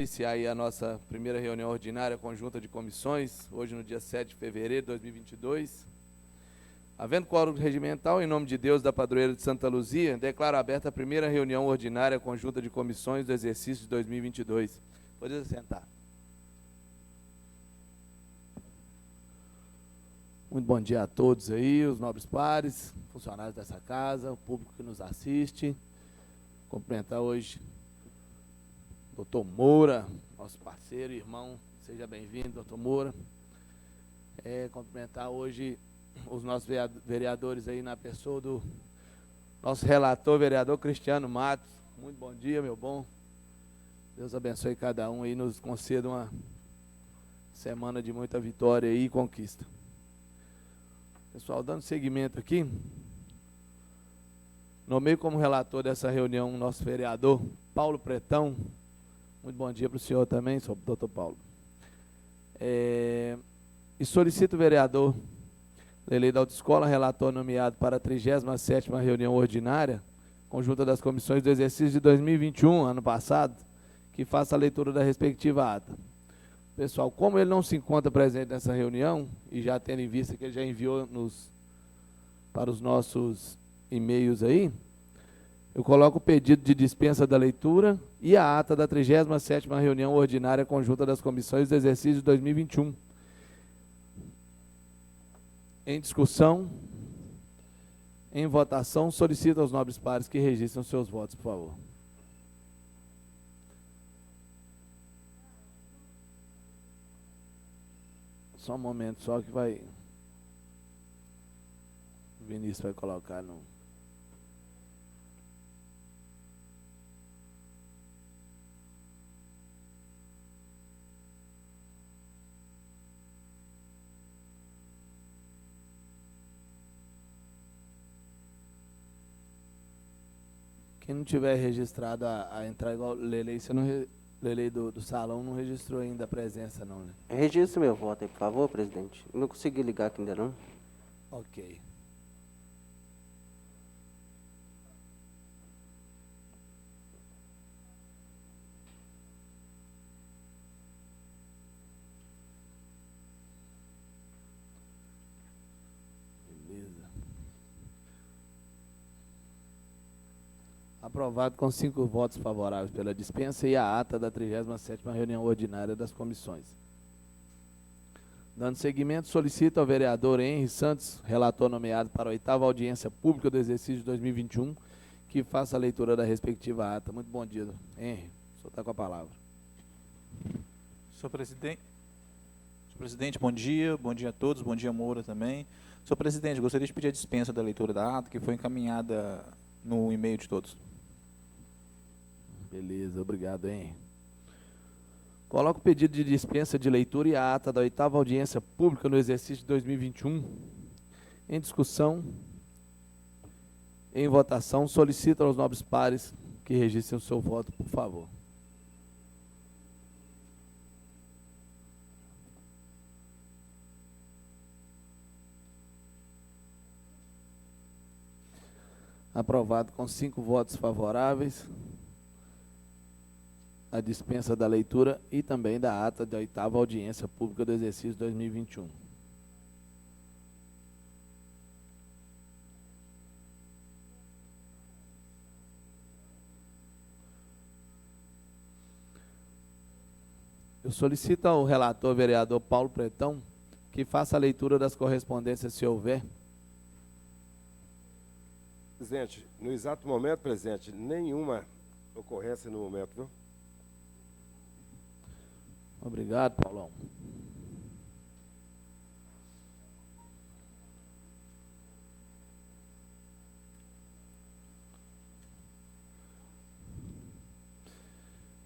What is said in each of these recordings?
Iniciar aí a nossa primeira reunião ordinária conjunta de comissões, hoje no dia 7 de fevereiro de 2022. Havendo quórum regimental, em nome de Deus da Padroeira de Santa Luzia, declaro aberta a primeira reunião ordinária conjunta de comissões do exercício de 2022. Pode sentar. Muito bom dia a todos aí, os nobres pares, funcionários dessa casa, o público que nos assiste. Cumprimentar hoje doutor Moura, nosso parceiro, irmão, seja bem-vindo, doutor Moura. Cumprimentar hoje os nossos vereadores aí na pessoa do nosso relator, vereador Cristiano Matos. Muito bom dia, meu bom. Deus abençoe cada um aí, nos conceda uma semana de muita vitória e conquista. Pessoal, dando seguimento aqui, nomeio como relator dessa reunião o nosso vereador Paulo Pretão. Muito bom dia para o senhor também, doutor Paulo. E solicito o vereador Lelei da Autoescola, relator nomeado para a 37ª reunião ordinária, conjunta das comissões do exercício de 2021, ano passado, que faça a leitura da respectiva ata. Pessoal, como ele não se encontra presente nessa reunião, e já tendo em vista que ele já enviou para os nossos e-mails aí, eu coloco o pedido de dispensa da leitura e a ata da 37ª reunião ordinária conjunta das comissões do exercício de 2021. Em discussão, em votação, solicito aos nobres pares que registrem seus votos, por favor. Só um momento só que vai... O Vinícius vai colocar no... Quem não tiver registrado a entrar igual Lelei, você não... Lelei do salão não registrou ainda a presença, não, né? Registre meu voto aí, por favor, presidente. Eu não consegui ligar aqui ainda, não. Ok. Beleza. Aprovado com 5 votos favoráveis pela dispensa e a ata da 37ª reunião ordinária das comissões. Dando seguimento, solicito ao vereador Henry Santos, relator nomeado para a 8ª audiência pública do exercício de 2021, que faça a leitura da respectiva ata. Muito bom dia, Henry. O senhor está com a palavra. Senhor presidente, bom dia a todos, bom dia, Moura também. Senhor presidente, gostaria de pedir a dispensa da leitura da ata, que foi encaminhada no e-mail de todos. Beleza, obrigado, Henry. Coloco o pedido de dispensa de leitura e a ata da 8ª audiência pública no exercício de 2021. Em discussão, em votação, solicito aos nobres pares que registrem o seu voto, por favor. Aprovado com 5 votos favoráveis. A dispensa da leitura e também da ata da 8ª audiência pública do exercício 2021. Eu solicito ao relator vereador Paulo Pretão que faça a leitura das correspondências, se houver. Presidente, no exato momento, presidente, nenhuma ocorrência no momento, viu? Obrigado, Paulão.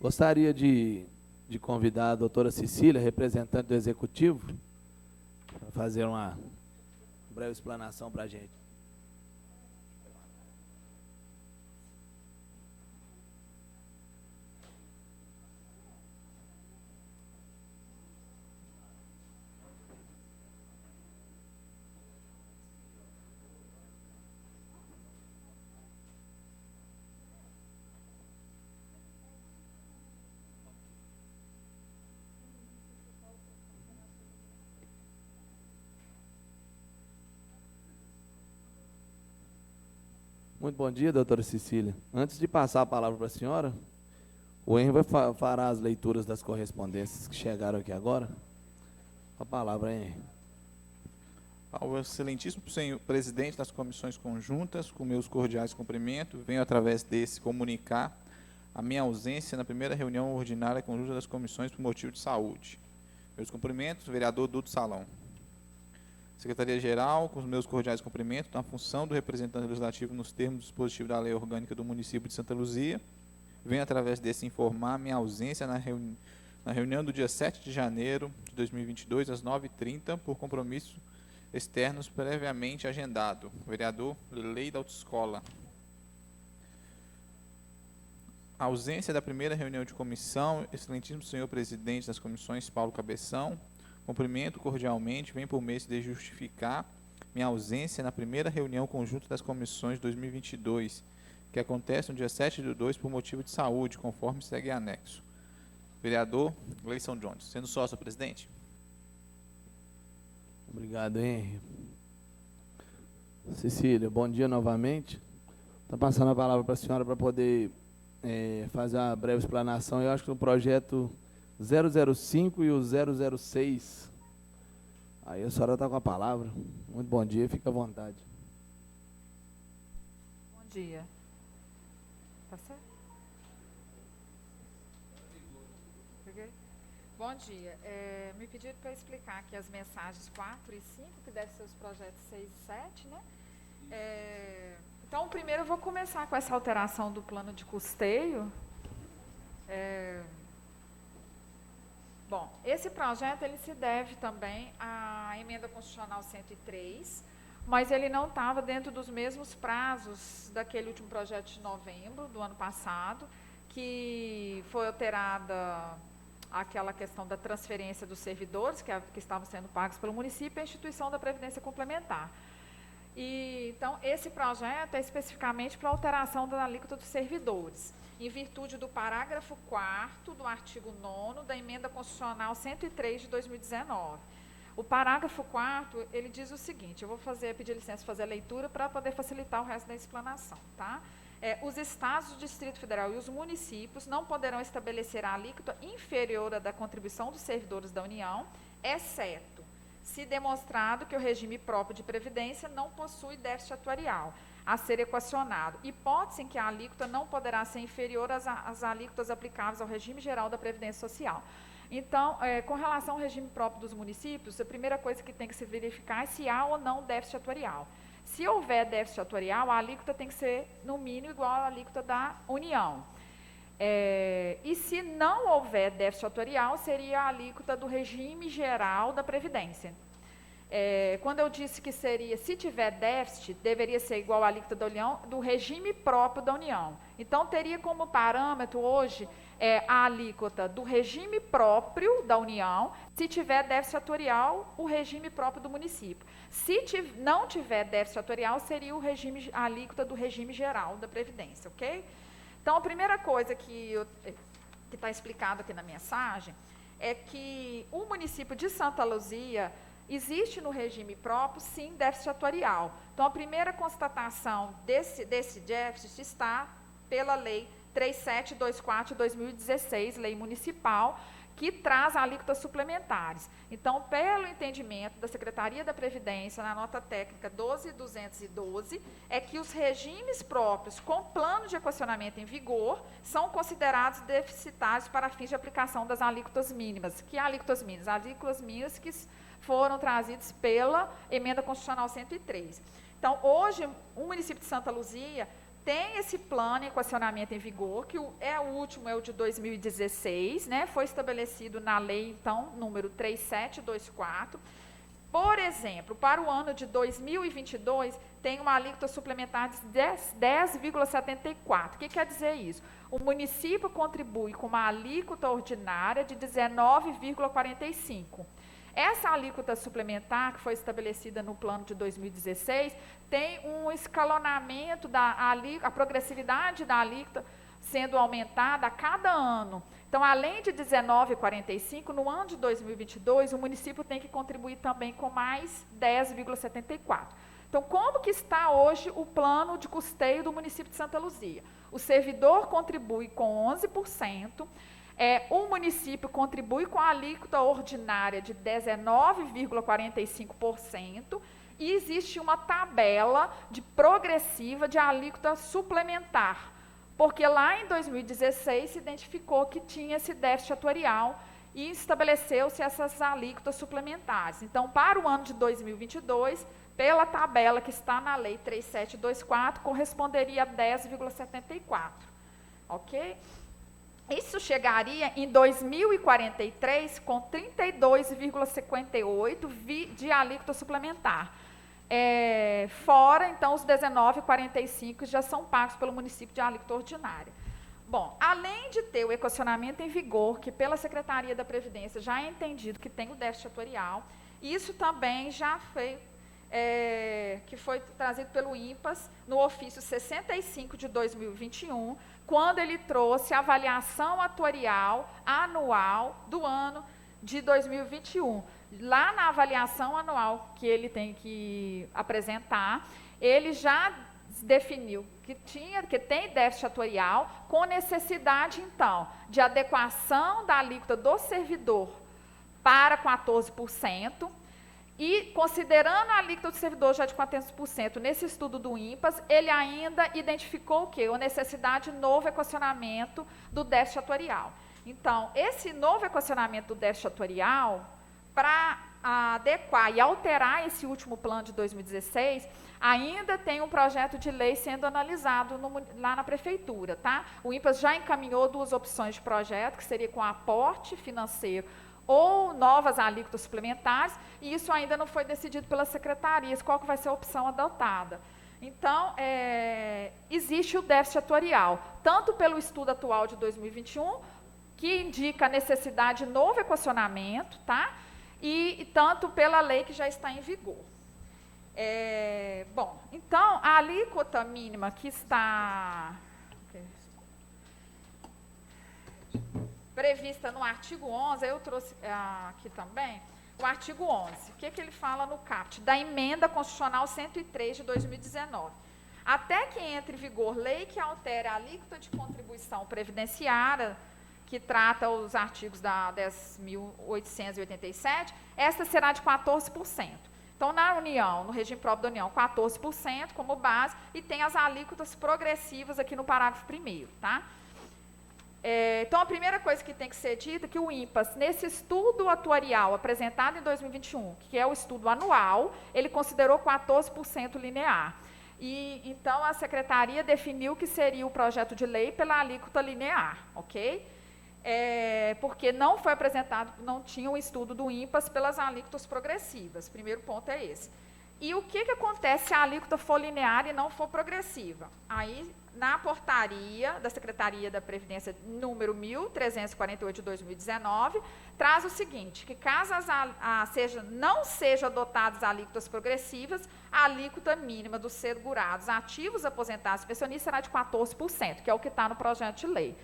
Gostaria de convidar a doutora Cecília, representante do Executivo, para fazer uma breve explanação para a gente. Muito bom dia, doutora Cecília. Antes de passar a palavra para a senhora, o Henry fará as leituras das correspondências que chegaram aqui agora. A palavra, Henry. Ao excelentíssimo senhor presidente das comissões conjuntas, com meus cordiais cumprimentos, venho através desse comunicar a minha ausência na primeira reunião ordinária conjunta das comissões por motivo de saúde. Meus cumprimentos, vereador Dudu Salão. Secretaria-Geral, com os meus cordiais cumprimentos, na função do representante legislativo nos termos do dispositivo da Lei Orgânica do município de Santa Luzia, venho através desse informar minha ausência na reunião do dia 7 de janeiro de 2022, às 9h30, por compromisso externos previamente agendado. Vereador Lei da Autoescola. A ausência da primeira reunião de comissão, excelentíssimo senhor presidente das comissões, Paulo Cabeção, cumprimento cordialmente, vem por meio de justificar minha ausência na primeira reunião conjunta das comissões 2022, que acontece no dia 7/2 por motivo de saúde, conforme segue anexo. Vereador Gleison Jones. Sendo sócio, presidente. Obrigado, Henry. Cecília, bom dia novamente. Estou passando a palavra para a senhora para poder fazer uma breve explanação. Eu acho que o projeto 005 e o 006. Aí a senhora está com a palavra. Muito bom dia, fica à vontade. Bom dia. Tá certo? Peguei? Bom dia. Me pediram para explicar aqui as mensagens 4 e 5, que devem ser os projetos 6 e 7, né? Então, primeiro eu vou começar com essa alteração do plano de custeio. Bom, esse projeto ele se deve também à emenda constitucional 103, mas ele não estava dentro dos mesmos prazos daquele último projeto de novembro do ano passado, que foi alterada aquela questão da transferência dos servidores que estavam sendo pagos pelo município e a instituição da Previdência Complementar. Então, esse projeto é especificamente para alteração da alíquota dos servidores, em virtude do parágrafo 4º do artigo 9º da emenda constitucional 103 de 2019. O parágrafo 4º, ele diz o seguinte, eu vou pedir licença para fazer a leitura para poder facilitar o resto da explanação, tá? Os estados do Distrito Federal e os municípios não poderão estabelecer a alíquota inferior à da contribuição dos servidores da União, exceto se demonstrado que o regime próprio de previdência não possui déficit atuarial a ser equacionado, hipótese em que a alíquota não poderá ser inferior às alíquotas aplicáveis ao regime geral da Previdência Social. Então, com relação ao regime próprio dos municípios, a primeira coisa que tem que se verificar é se há ou não déficit atuarial. Se houver déficit atuarial, a alíquota tem que ser, no mínimo, igual à alíquota da União. E se não houver déficit atuarial, seria a alíquota do regime geral da Previdência. Quando eu disse que seria, se tiver déficit, deveria ser igual à alíquota da União, do regime próprio da União. Então, teria como parâmetro hoje a alíquota do regime próprio da União, se tiver déficit atuarial, o regime próprio do município. Se não tiver déficit atuarial, seria a alíquota do regime geral da Previdência, ok? Então, a primeira coisa que está explicado aqui na mensagem é que o município de Santa Luzia existe no regime próprio, sim, déficit atuarial. Então, a primeira constatação desse déficit está pela Lei 3724 de 2016, Lei Municipal, que traz alíquotas suplementares. Então, pelo entendimento da Secretaria da Previdência, na nota técnica 12.212, é que os regimes próprios com plano de equacionamento em vigor são considerados deficitários para fins de aplicação das alíquotas mínimas. Que alíquotas mínimas? Alíquotas mínimas que foram trazidas pela emenda constitucional 103. Então, hoje, o município de Santa Luzia tem esse plano de equacionamento em vigor, que o último é o de 2016, né? Foi estabelecido na lei, então, número 3724. Por exemplo, para o ano de 2022, tem uma alíquota suplementar de 10,74. O que quer dizer isso? O município contribui com uma alíquota ordinária de 19,45. Essa alíquota suplementar, que foi estabelecida no plano de 2016, tem um escalonamento a progressividade da alíquota sendo aumentada a cada ano. Então, além de 19,45, no ano de 2022, o município tem que contribuir também com mais 10,74. Então, como que está hoje o plano de custeio do município de Santa Luzia? O servidor contribui com 11%, o município contribui com a alíquota ordinária de 19,45%, e existe uma tabela progressiva de alíquota suplementar, porque lá em 2016 se identificou que tinha esse déficit atuarial e estabeleceu-se essas alíquotas suplementares. Então, para o ano de 2022, pela tabela que está na Lei 3724, corresponderia a 10,74, ok? Isso chegaria em 2043 com 32,58 de alíquota suplementar. Fora, então, os 19,45 já são pagos pelo município de alíquota ordinária. Bom, além de ter o equacionamento em vigor, que pela Secretaria da Previdência já é entendido que tem o déficit atuarial, isso também já foi, que foi trazido pelo INPAS no ofício 65 de 2021, quando ele trouxe a avaliação atuarial anual do ano de 2021. Lá na avaliação anual que ele tem que apresentar, ele já definiu que tem déficit atuarial, com necessidade, então, de adequação da alíquota do servidor para 14%, e, considerando a alíquota do servidor já de 14%, nesse estudo do INPAS, ele ainda identificou o quê? A necessidade de novo equacionamento do déficit atuarial. Então, esse novo equacionamento do déficit atuarial, para adequar e alterar esse último plano de 2016, ainda tem um projeto de lei sendo analisado lá na prefeitura, tá? O INPAS já encaminhou 2 opções de projeto, que seria com aporte financeiro ou novas alíquotas suplementares, e isso ainda não foi decidido pelas secretarias, qual que vai ser a opção adotada. Então, existe o déficit atuarial, tanto pelo estudo atual de 2021, que indica a necessidade de novo equacionamento, tá? E tanto pela lei que já está em vigor. Bom, então, a alíquota mínima que está prevista no artigo 11, eu trouxe aqui também, o artigo 11. O que ele fala no caput? Da emenda constitucional 103 de 2019. Até que entre em vigor lei que altere a alíquota de contribuição previdenciária, que trata os artigos da 10.887, esta será de 14%. Então, na União, no regime próprio da União, 14% como base, e tem as alíquotas progressivas aqui no parágrafo 1º, tá? Então, a primeira coisa que tem que ser dita é que o INPAS, nesse estudo atuarial apresentado em 2021, que é o estudo anual, ele considerou 14% linear. E, então, a Secretaria definiu que seria o projeto de lei pela alíquota linear, ok? Porque não foi apresentado, não tinha um estudo do INPAS pelas alíquotas progressivas. Primeiro ponto é esse. E o que acontece se a alíquota for linear e não for progressiva? Aí, na portaria da Secretaria da Previdência número 1348 de 2019, traz o seguinte, que caso não sejam adotadas alíquotas progressivas, a alíquota mínima dos segurados ativos, aposentados e pensionistas será de 14%, que é o que está no projeto de lei.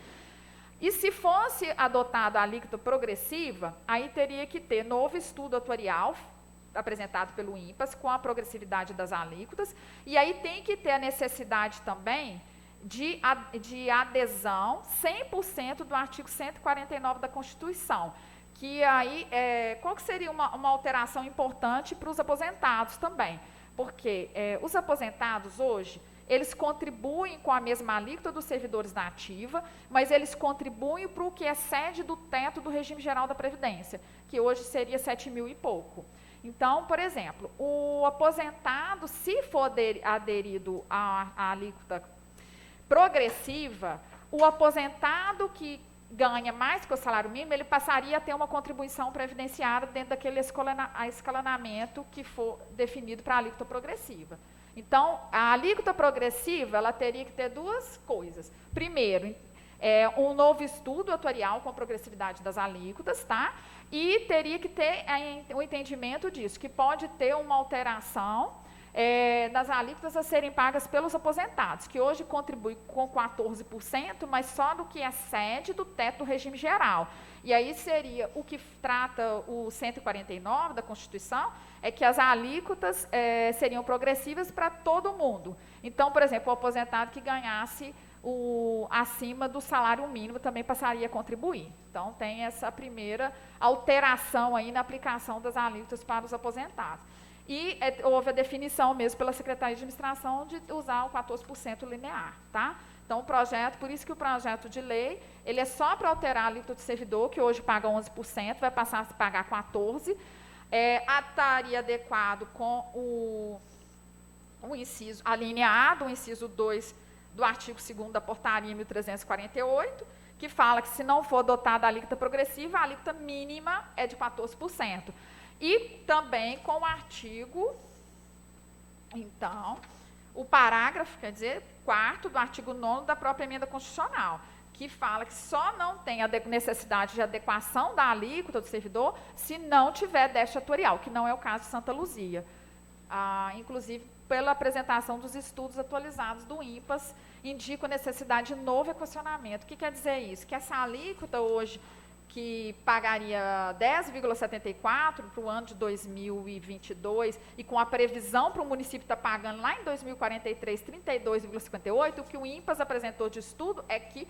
E se fosse adotada a alíquota progressiva, aí teria que ter novo estudo atuarial apresentado pelo INPAS com a progressividade das alíquotas, e aí tem que ter a necessidade também de adesão 100% do artigo 149 da Constituição, que aí, qual que seria uma alteração importante para os aposentados também, porque os aposentados hoje, eles contribuem com a mesma alíquota dos servidores da ativa, mas eles contribuem para o que excede do teto do regime geral da Previdência, que hoje seria 7 mil e pouco. Então, por exemplo, o aposentado, se for aderido à alíquota progressiva, o aposentado que ganha mais que o salário mínimo, ele passaria a ter uma contribuição previdenciária dentro daquele escalonamento que for definido para a alíquota progressiva. Então, a alíquota progressiva, ela teria que ter 2 coisas. Primeiro, um novo estudo atuarial com a progressividade das alíquotas, tá? E teria que ter o entendimento disso, que pode ter uma alteração das alíquotas a serem pagas pelos aposentados, que hoje contribui com 14%, mas só do que excede do teto do regime geral. E aí seria o que trata o 149 da Constituição, é que as alíquotas seriam progressivas para todo mundo. Então, por exemplo, o aposentado que ganhasse acima do salário mínimo também passaria a contribuir. Então, tem essa primeira alteração aí na aplicação das alíquotas para os aposentados. E houve a definição mesmo pela Secretaria de Administração de usar o 14% linear, tá? Então, o projeto, por isso que o projeto de lei, ele é só para alterar a alíquota do servidor, que hoje paga 11%, vai passar a pagar 14%, estaria adequado com o inciso, a linha A do inciso 2 do artigo 2º da portaria 1348, que fala que se não for adotada a alíquota progressiva, a alíquota mínima é de 14%. E também com o artigo, então, o parágrafo, quer dizer, 4º do artigo 9º da própria emenda constitucional, que fala que só não tem a necessidade de adequação da alíquota do servidor se não tiver déficit atuarial, que não é o caso de Santa Luzia. Inclusive, pela apresentação dos estudos atualizados do INPAS, indica a necessidade de novo equacionamento. O que quer dizer isso? Que essa alíquota hoje, que pagaria 10,74 para o ano de 2022, e com a previsão para o município estar pagando lá em 2043, 32,58, o que o INPAS apresentou de estudo é que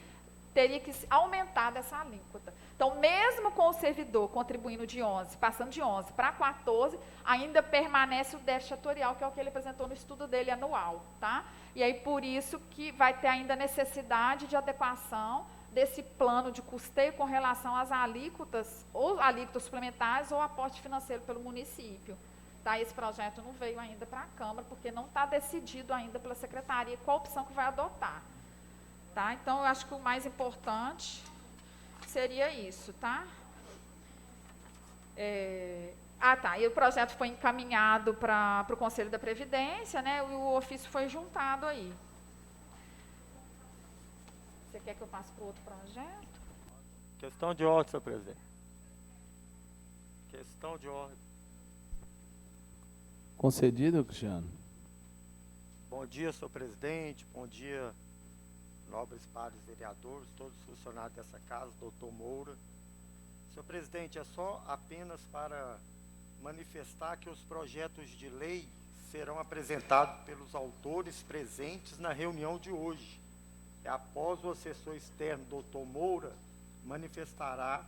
teria que aumentar dessa alíquota. Então, mesmo com o servidor contribuindo de 11, passando de 11 para 14, ainda permanece o déficit atuarial, que é o que ele apresentou no estudo dele anual, tá? E aí, por isso que vai ter ainda necessidade de adequação desse plano de custeio com relação às alíquotas, ou alíquotas suplementares, ou aporte financeiro pelo município. Tá? Esse projeto não veio ainda para a Câmara, porque não está decidido ainda pela Secretaria qual opção que vai adotar. Tá? Então, eu acho que o mais importante seria isso, tá? E o projeto foi encaminhado para o Conselho da Previdência, né? E o ofício foi juntado aí. Você quer que eu passe para o outro projeto? Questão de ordem, senhor presidente. Questão de ordem. Concedido, Cristiano? Bom dia, senhor presidente. Bom dia, nobres pares vereadores, todos os funcionários dessa casa, doutor Moura. Senhor presidente, é só apenas para manifestar que os projetos de lei serão apresentados pelos autores presentes na reunião de hoje. Após o assessor externo, doutor Moura, manifestará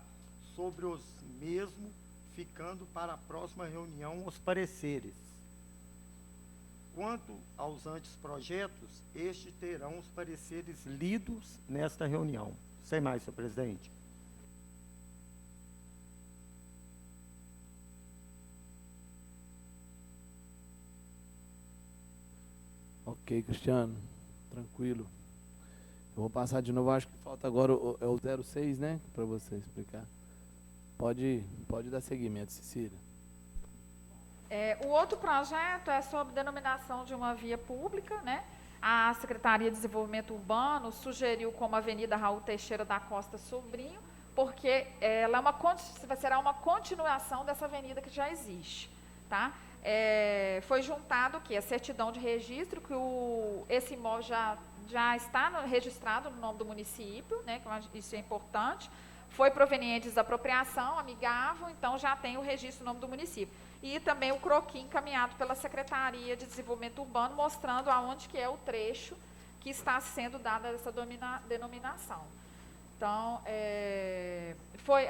sobre os mesmos, ficando para a próxima reunião os pareceres. Quanto aos anteprojetos, estes terão os pareceres lidos nesta reunião. Sem mais, senhor presidente. Ok, Cristiano. Tranquilo. Eu vou passar de novo, acho que falta agora o 06, né? Para você explicar. Pode dar seguimento, Cecília. O outro projeto é sobre denominação de uma via pública, né? A Secretaria de Desenvolvimento Urbano sugeriu como Avenida Raul Teixeira da Costa Sobrinho, porque ela será uma continuação dessa avenida que já existe, tá? Foi juntado o quê? A certidão de registro, que esse imóvel já está registrado no nome do município, né? Isso é importante. Foi proveniente de desapropriação, amigável, então já tem o registro no nome do município. E também o croquis encaminhado pela Secretaria de Desenvolvimento Urbano, mostrando aonde que é o trecho que está sendo dada essa denominação. Então,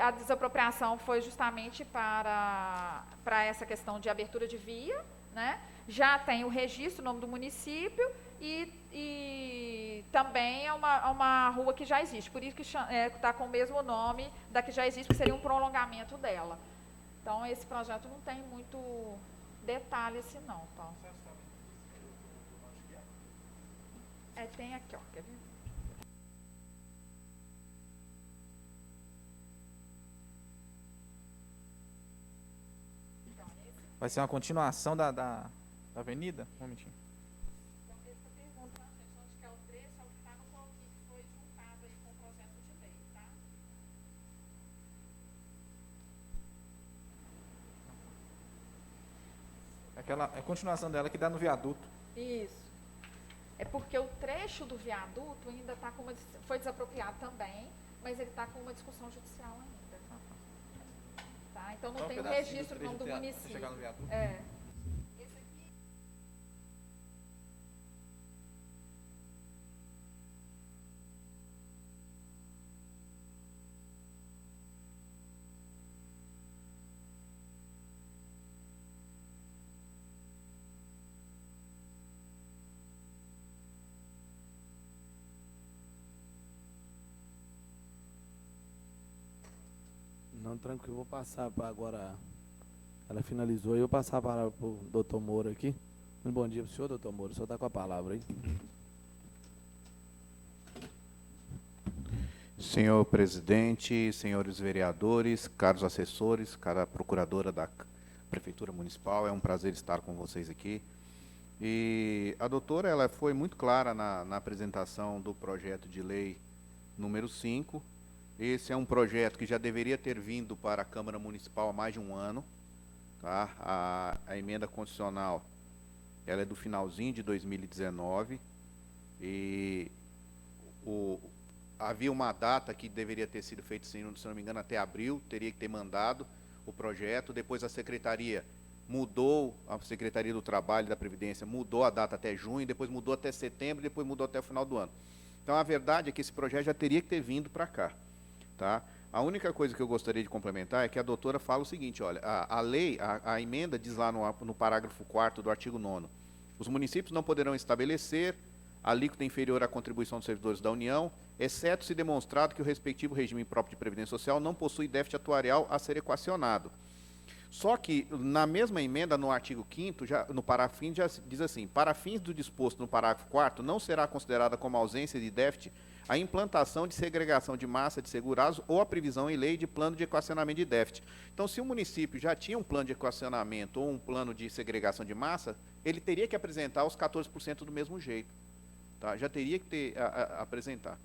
a desapropriação foi justamente para essa questão de abertura de via, né? Já tem o registro, o nome do município, e também é uma rua que já existe, por isso que está com o mesmo nome da que já existe, que seria um prolongamento dela. Então, esse projeto não tem muito detalhe assim, não. Tá? Tem aqui, ó, quer ver? Vai ser uma continuação da avenida? Um momentinho. Então, essa pergunta, gente, onde que é o trecho, é o que está no croquis que foi juntado aí com o projeto de lei, tá? É a continuação dela que dá no viaduto. Isso. É porque o trecho do viaduto ainda está com foi desapropriado também, mas ele está com uma discussão judicial ainda. Tá? Então não Só um tem o pedacinho registro trecho não do até município. chegar no viaduto. É. Não, tranquilo, vou passar para agora. Ela finalizou e eu passar a palavra para o doutor Moura aqui. Muito bom dia para o senhor, doutor Moura. O senhor está com a palavra aí. Senhor presidente, senhores vereadores, caros assessores, cara procuradora da Prefeitura Municipal, é um prazer estar com vocês aqui. E a doutora ela foi muito clara na apresentação do projeto de lei número 5. Esse é um projeto que já deveria ter vindo para a Câmara Municipal há mais de um ano. Tá? A emenda constitucional ela é do finalzinho de 2019 e havia uma data que deveria ter sido feita, se não me engano, até abril, teria que ter mandado o projeto. Depois a Secretaria mudou, a Secretaria do Trabalho e da Previdência mudou a data até junho, depois mudou até setembro, depois mudou até o final do ano. Então a verdade é que esse projeto já teria que ter vindo para cá. Tá? A única coisa que eu gostaria de complementar é que a doutora fala o seguinte, olha, a emenda diz lá no parágrafo 4º do artigo 9º, os municípios não poderão estabelecer alíquota inferior à contribuição dos servidores da União, exceto se demonstrado que o respectivo regime próprio de previdência social não possui déficit atuarial a ser equacionado. Só que, na mesma emenda, no artigo 5º, no parágrafo 5º, já diz assim, para fins do disposto no parágrafo 4º, não será considerada como ausência de déficit a implantação de segregação de massa de segurados ou a previsão em lei de plano de equacionamento de déficit. Então, se o município já tinha um plano de equacionamento ou um plano de segregação de massa, ele teria que apresentar os 14% do mesmo jeito. Tá? Já teria que apresentar.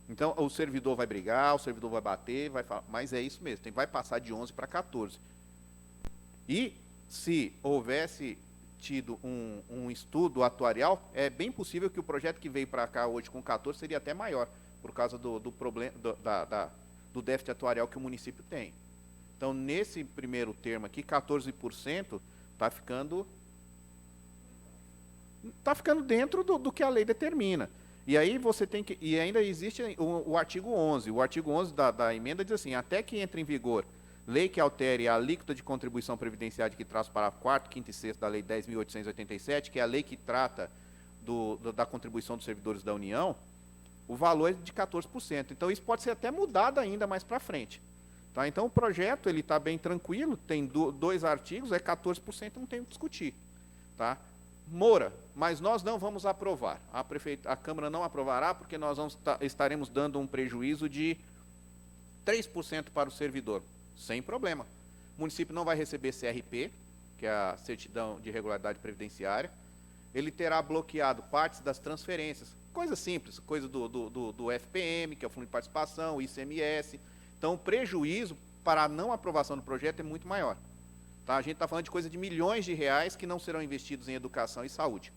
Então, o servidor vai brigar, o servidor vai bater, vai falar, mas é isso mesmo, vai passar de 11 para 14. E, se houvesse tido um estudo atuarial, é bem possível que o projeto que veio para cá hoje com 14 seria até maior, por causa do problema do déficit atuarial que o município tem. Então, nesse primeiro termo aqui, 14% está ficando dentro do que a lei determina. E aí você tem que. E ainda existe o artigo 11. O artigo 11 da emenda diz assim: até que entre em vigor lei que altere a alíquota de contribuição previdenciária que traz o parágrafo 4º, 5º e 6º da Lei 10.887, que é a lei que trata da contribuição dos servidores da União, o valor é de 14%. Então, isso pode ser até mudado ainda mais para frente. Tá? Então, o projeto está bem tranquilo, tem dois artigos, é 14%, não tem o que discutir. Tá? Moura, mas nós não vamos aprovar. A Câmara não aprovará, porque nós estaremos dando um prejuízo de 3% para o servidor. Sem problema. O município não vai receber CRP, que é a Certidão de Regularidade Previdenciária. Ele terá bloqueado partes das transferências. Coisa simples, coisa do FPM, que é o Fundo de Participação, o ICMS. Então, o prejuízo para a não aprovação do projeto é muito maior. Tá? A gente está falando de coisa de milhões de reais que não serão investidos em educação e saúde.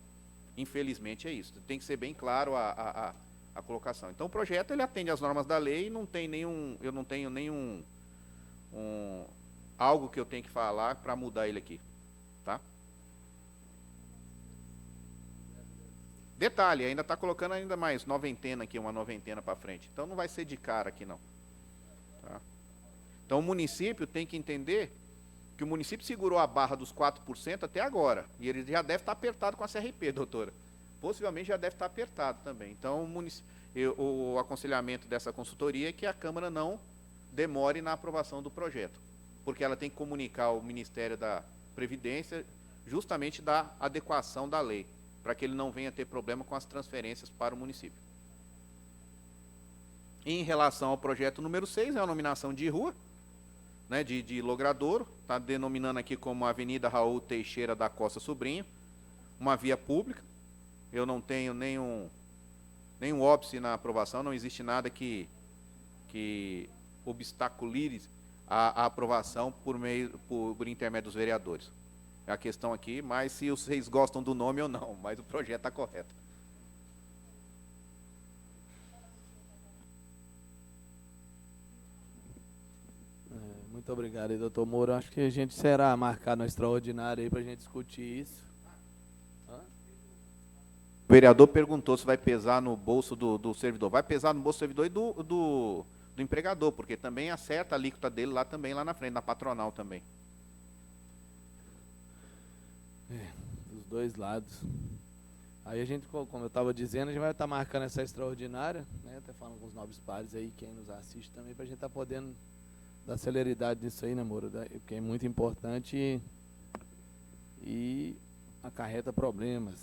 Infelizmente, é isso. Tem que ser bem claro a colocação. Então, o projeto ele atende às normas da lei e não tem eu não tenho nenhum algo que eu tenho que falar para mudar ele aqui, tá? Detalhe, ainda está colocando ainda mais noventena aqui, uma noventena para frente. Então não vai ser de cara aqui não. Tá? Então o município tem que entender que o município segurou a barra dos 4% até agora. E ele já deve estar apertado com a CRP, doutora. Possivelmente já deve estar apertado também. Então o aconselhamento dessa consultoria é que a Câmara não demore na aprovação do projeto, porque ela tem que comunicar ao Ministério da Previdência justamente da adequação da lei, para que ele não venha ter problema com as transferências para o município. Em relação ao projeto número 6, é a nominação de rua, né, de Logradouro, está denominando aqui como Avenida Raul Teixeira da Costa Sobrinho, uma via pública. Eu não tenho nenhum óbice na aprovação, não existe nada que obstaculize a aprovação por intermédio dos vereadores. a questão aqui, mas se vocês gostam do nome ou não, mas o projeto está correto. Muito obrigado aí, doutor Moura. Acho que a gente será marcado na extraordinária aí para a gente discutir isso. O vereador perguntou se vai pesar no bolso do servidor. Vai pesar no bolso do servidor e do empregador, porque também acerta a alíquota dele lá também, lá na frente, na patronal também. Dos dois lados. Aí a gente, como eu estava dizendo, a gente vai estar marcando essa extraordinária, né? Até falando com os nobres pares aí, quem nos assiste também, para a gente estar podendo dar celeridade nisso aí, né, Moura? Porque é muito importante e acarreta problemas.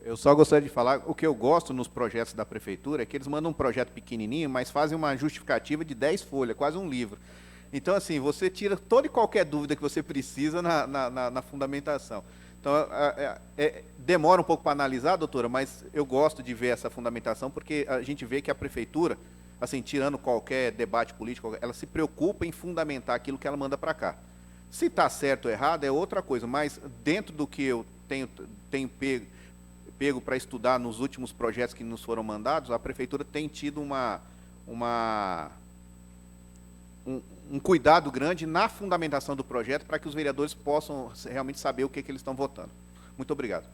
Eu só gostaria de falar, o que eu gosto nos projetos da prefeitura é que eles mandam um projeto pequenininho, mas fazem uma justificativa de 10 folhas, quase um livro. Então, assim, você tira toda e qualquer dúvida que você precisa na fundamentação. Então, demora um pouco para analisar, doutora, mas eu gosto de ver essa fundamentação, porque a gente vê que a prefeitura, assim, tirando qualquer debate político, ela se preocupa em fundamentar aquilo que ela manda para cá. Se está certo ou errado é outra coisa, mas dentro do que eu tenho pego para estudar nos últimos projetos que nos foram mandados, a prefeitura tem tido um cuidado grande na fundamentação do projeto para que os vereadores possam realmente saber o que eles estão votando. Muito obrigado.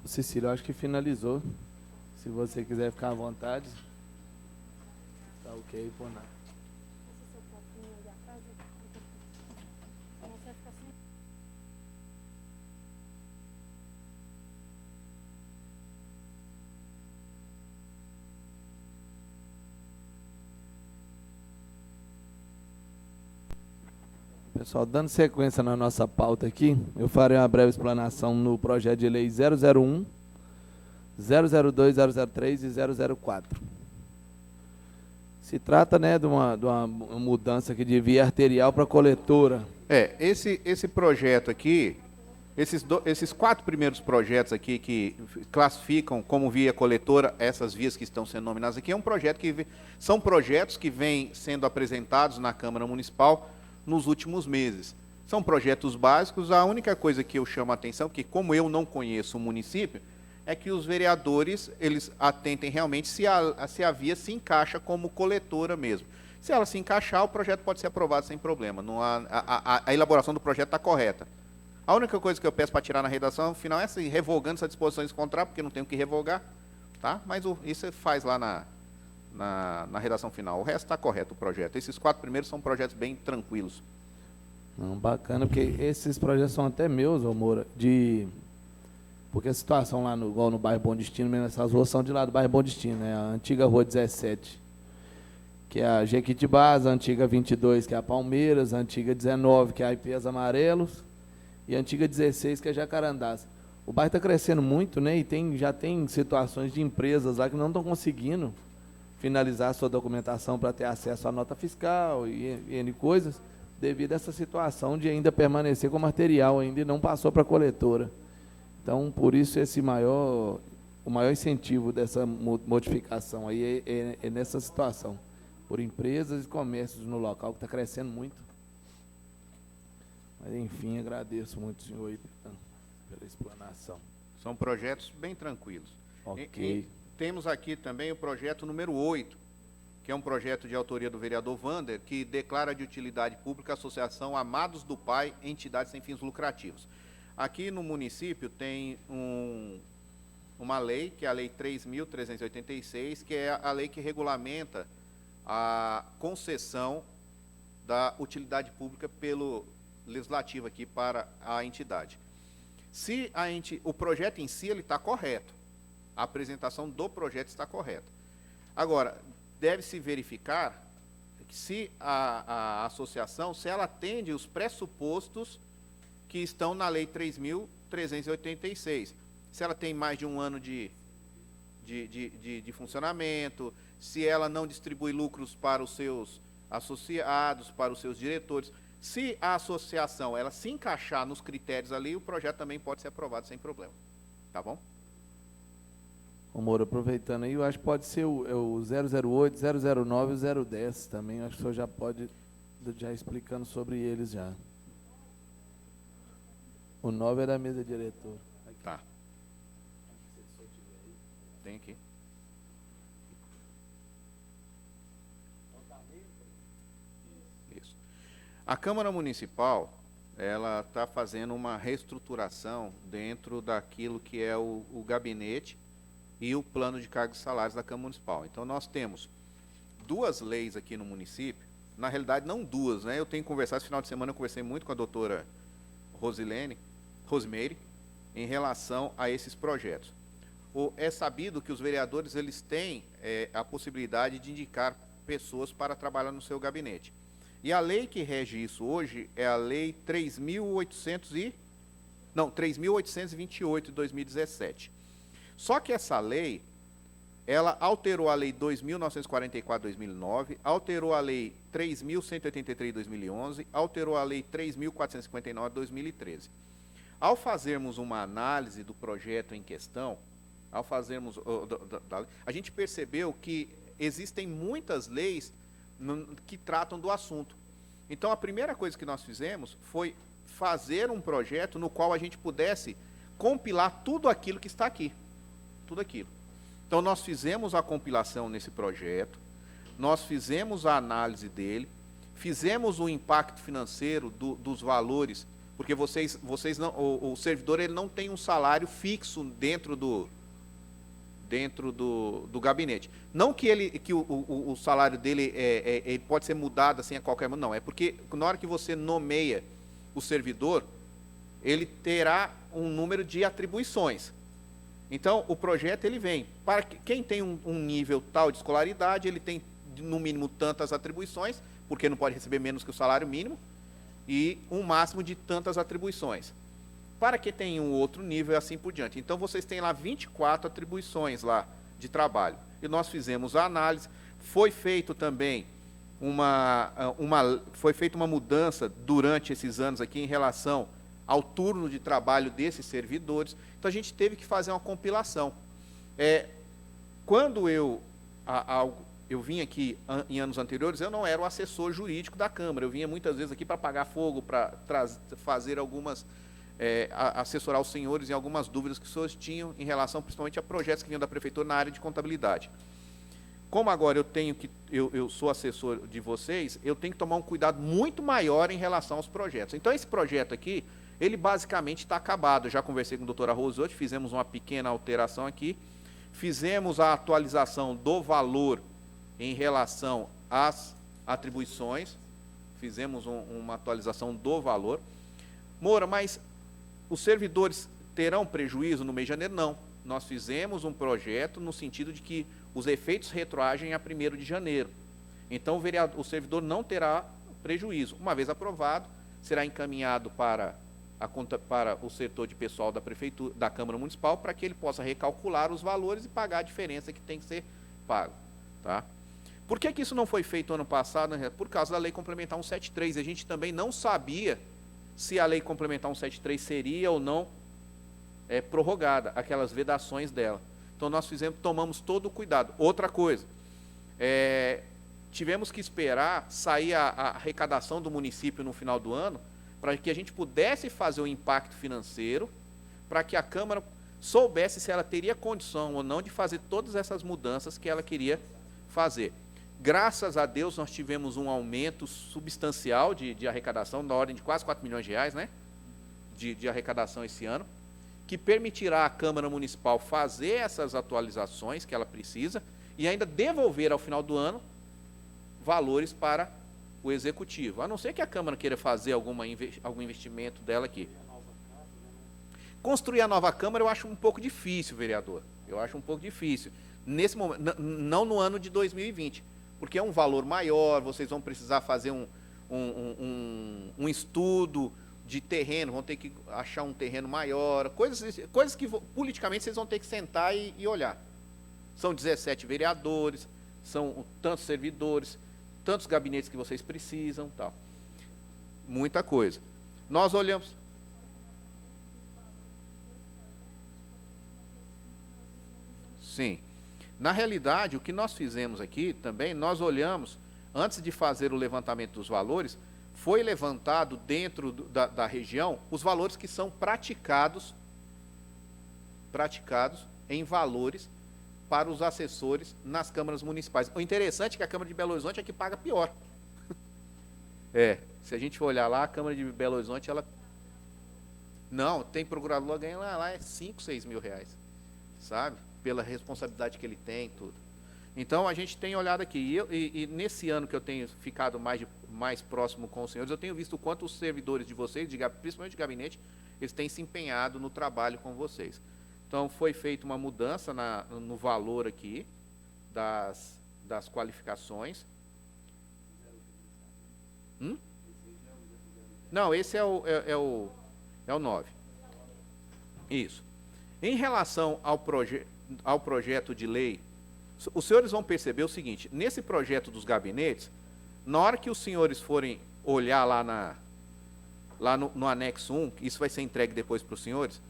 Cecília, eu acho que finalizou. Se você quiser ficar à vontade. Tá ok, por nada. Pessoal, dando sequência na nossa pauta aqui, eu farei uma breve explanação no projeto de lei 001, 002, 003 e 004. Se trata, né, de uma mudança aqui de via arterial para coletora. Esse projeto aqui, esses 4 primeiros projetos aqui que classificam como via coletora essas vias que estão sendo nominadas aqui, são projetos que vêm sendo apresentados na Câmara Municipal nos últimos meses. São projetos básicos, a única coisa que eu chamo a atenção, que como eu não conheço o município, é que os vereadores, eles atentem realmente se a via se encaixa como coletora mesmo. Se ela se encaixar, o projeto pode ser aprovado sem problema. A elaboração do projeto está correta. A única coisa que eu peço para tirar na redação final é revogando essa disposição de contrato, porque não tem o que revogar, tá? Mas isso faz lá na redação final. O resto está correto, o projeto. Esses 4 primeiros são projetos bem tranquilos. Não, bacana, porque esses projetos são até meus, ô Moura, porque a situação lá igual no bairro Bom Destino, mesmo essas ruas são de lá do bairro Bom Destino, né? A antiga rua 17, que é a Jequitibás, a antiga 22, que é a Palmeiras, a antiga 19, que é a Aipês Amarelos, e a antiga 16, que é Jacarandás. O bairro está crescendo muito, né? E já tem situações de empresas lá que não estão conseguindo finalizar a sua documentação para ter acesso à nota fiscal e N coisas, devido a essa situação de ainda permanecer com material, ainda e não passou para a coletora. Então, por isso, o maior incentivo dessa modificação aí é nessa situação, por empresas e comércios no local, que está crescendo muito. Mas, enfim, agradeço muito, senhor, aí, pela explanação. São projetos bem tranquilos. Ok. Temos aqui também o projeto número 8, que é um projeto de autoria do vereador Wander, que declara de utilidade pública a Associação Amados do Pai, entidades sem fins lucrativos. Aqui no município tem uma lei, que é a Lei 3.386, que é a lei que regulamenta a concessão da utilidade pública pelo legislativo aqui para a entidade. O projeto em si está correto, a apresentação do projeto está correta. Agora, deve-se verificar que se a associação, se ela atende os pressupostos que estão na Lei 3.386. Se ela tem mais de um ano de funcionamento, se ela não distribui lucros para os seus associados, para os seus diretores. Se a associação ela se encaixar nos critérios ali, o projeto também pode ser aprovado sem problema. Tá bom? Ô Moura, aproveitando aí, eu acho que pode ser o 008, 009 e o 010 também. Eu acho que o senhor já pode já explicando sobre eles já. O 9 é da mesa diretora. Tá. Tem aqui. Isso. A Câmara Municipal, ela está fazendo uma reestruturação dentro daquilo que é o gabinete e o plano de cargos e salários da Câmara Municipal. Então, nós temos duas leis aqui no município, na realidade, não duas, né? Eu tenho conversado, esse final de semana eu conversei muito com a doutora Rosemary, em relação a esses projetos. É sabido que os vereadores eles têm a possibilidade de indicar pessoas para trabalhar no seu gabinete. E a lei que rege isso hoje é a Lei 3.828 de 2017. Só que essa lei, ela alterou a Lei 2.944 de 2009, alterou a Lei 3.183 de 2011, alterou a Lei 3.459 de 2013. Ao fazermos uma análise do projeto em questão, a gente percebeu que existem muitas leis que tratam do assunto. Então, a primeira coisa que nós fizemos foi fazer um projeto no qual a gente pudesse compilar tudo aquilo que está aqui. Tudo aquilo. Então, nós fizemos a compilação nesse projeto, nós fizemos a análise dele, fizemos o impacto financeiro dos valores, porque vocês não, o servidor ele não tem um salário fixo dentro do gabinete. Não que o salário dele ele pode ser mudado assim a qualquer momento, não. É porque na hora que você nomeia o servidor, ele terá um número de atribuições. Então, o projeto ele vem. Para quem tem um nível tal de escolaridade, ele tem no mínimo tantas atribuições, porque não pode receber menos que o salário mínimo, e um máximo de tantas atribuições. Para que tem um outro nível e assim por diante. Então, vocês têm lá 24 atribuições lá de trabalho. E nós fizemos a análise. Foi feito também foi feita uma mudança durante esses anos aqui em relação ao turno de trabalho desses servidores. Então, a gente teve que fazer uma compilação. Quando eu vim aqui em anos anteriores, eu não era o assessor jurídico da Câmara. Eu vinha muitas vezes aqui para apagar fogo, para fazer algumas... assessorar os senhores em algumas dúvidas que os senhores tinham em relação, principalmente, a projetos que vinham da Prefeitura na área de contabilidade. Como agora eu sou assessor de vocês, eu tenho que tomar um cuidado muito maior em relação aos projetos. Então, esse projeto aqui, ele basicamente está acabado. Eu já conversei com a doutora Rose hoje, fizemos uma pequena alteração aqui, fizemos a atualização do valor em relação às atribuições, fizemos uma atualização do valor. Moura, mas os servidores terão prejuízo no mês de janeiro? Não. Nós fizemos um projeto no sentido de que os efeitos retroagem a 1º de janeiro. Então, o servidor não terá prejuízo. Uma vez aprovado, será encaminhado para o setor de pessoal da Prefeitura, da Câmara Municipal, para que ele possa recalcular os valores e pagar a diferença que tem que ser pago. Tá? Por que isso não foi feito ano passado? Por causa da Lei Complementar 173. A gente também não sabia se a Lei Complementar 173 seria ou não prorrogada, aquelas vedações dela. Então, nós tomamos todo o cuidado. Outra coisa, tivemos que esperar sair a arrecadação do município no final do ano, para que a gente pudesse fazer o impacto financeiro, para que a Câmara soubesse se ela teria condição ou não de fazer todas essas mudanças que ela queria fazer. Graças a Deus, nós tivemos um aumento substancial de arrecadação, na ordem de quase 4 milhões de reais, né? De arrecadação esse ano, que permitirá à Câmara Municipal fazer essas atualizações que ela precisa e ainda devolver ao final do ano valores para o Executivo. A não ser que a Câmara queira fazer algum investimento dela aqui. Construir a nova Câmara eu acho um pouco difícil, vereador. Eu acho um pouco difícil. Nesse momento, não no ano de 2020, porque é um valor maior, vocês vão precisar fazer um estudo de terreno, vão ter que achar um terreno maior, coisas que politicamente vocês vão ter que sentar e olhar. São 17 vereadores, são tantos servidores, tantos gabinetes que vocês precisam, tal. Muita coisa. Nós olhamos... Sim. Na realidade, o que nós fizemos aqui também, nós olhamos, antes de fazer o levantamento dos valores, foi levantado dentro da região os valores que são praticados em valores para os assessores nas câmaras municipais. O interessante é que a Câmara de Belo Horizonte é que paga pior. Se a gente for olhar lá, a Câmara de Belo Horizonte, ela... Não, tem procurador ganhando lá é 5, 6 mil reais, sabe? Pela responsabilidade que ele tem, tudo. Então, a gente tem olhado aqui, e nesse ano que eu tenho ficado mais próximo com os senhores, eu tenho visto o quanto os servidores de vocês, principalmente de gabinete, eles têm se empenhado no trabalho com vocês. Então, foi feita uma mudança no valor aqui das qualificações. Não, esse é o 9. Isso. Em relação ao projeto de lei, os senhores vão perceber o seguinte, nesse projeto dos gabinetes, na hora que os senhores forem olhar lá no anexo 1, isso vai ser entregue depois para os senhores,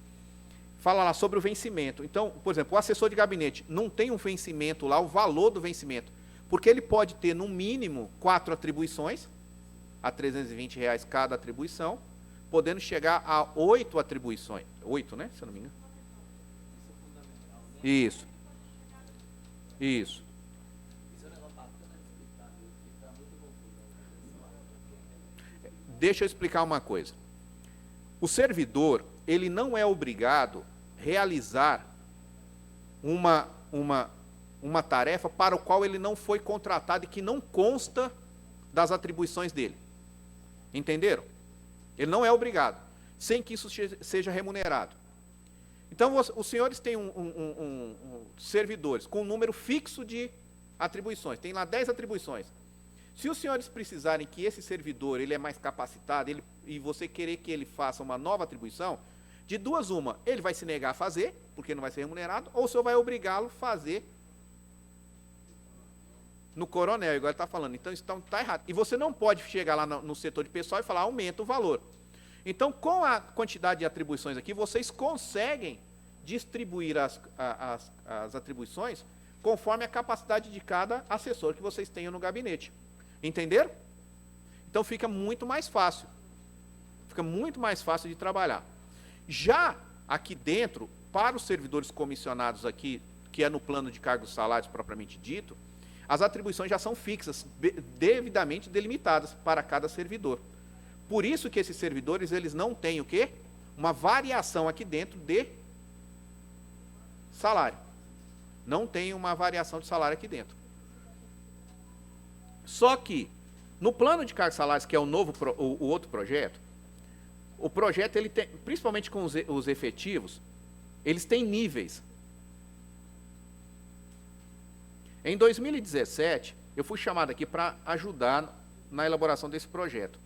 fala lá sobre o vencimento. Então, por exemplo, o assessor de gabinete não tem um vencimento lá, o valor do vencimento, porque ele pode ter, no mínimo, 4 atribuições, a R$ 320 cada atribuição, podendo chegar a 8 atribuições. 8, né? Se eu não me engano. Isso. Deixa eu explicar uma coisa. O servidor, ele não é obrigado a realizar uma tarefa para o qual ele não foi contratado e que não consta das atribuições dele. Entenderam? Ele não é obrigado, sem que isso seja remunerado. Então, os senhores têm servidores com um número fixo de atribuições. Tem lá 10 atribuições. Se os senhores precisarem que esse servidor ele é mais capacitado e você querer que ele faça uma nova atribuição, de duas uma, ele vai se negar a fazer, porque não vai ser remunerado, ou o senhor vai obrigá-lo a fazer no coronel, igual ele está falando. Então, isso está errado. E você não pode chegar lá no setor de pessoal e falar, aumenta o valor. Então, com a quantidade de atribuições aqui, vocês conseguem distribuir as atribuições conforme a capacidade de cada assessor que vocês tenham no gabinete. Entenderam? Então, fica muito mais fácil. Fica muito mais fácil de trabalhar. Já aqui dentro, para os servidores comissionados aqui, que é no plano de cargos e salários propriamente dito, as atribuições já são fixas, devidamente delimitadas para cada servidor. Por isso que esses servidores, eles não têm o quê? Uma variação aqui dentro de salário. Não tem uma variação de salário aqui dentro. Só que, no plano de cargos e salários, que é o outro projeto, o projeto, ele tem, principalmente com os efetivos, eles têm níveis. Em 2017, eu fui chamado aqui para ajudar na elaboração desse projeto.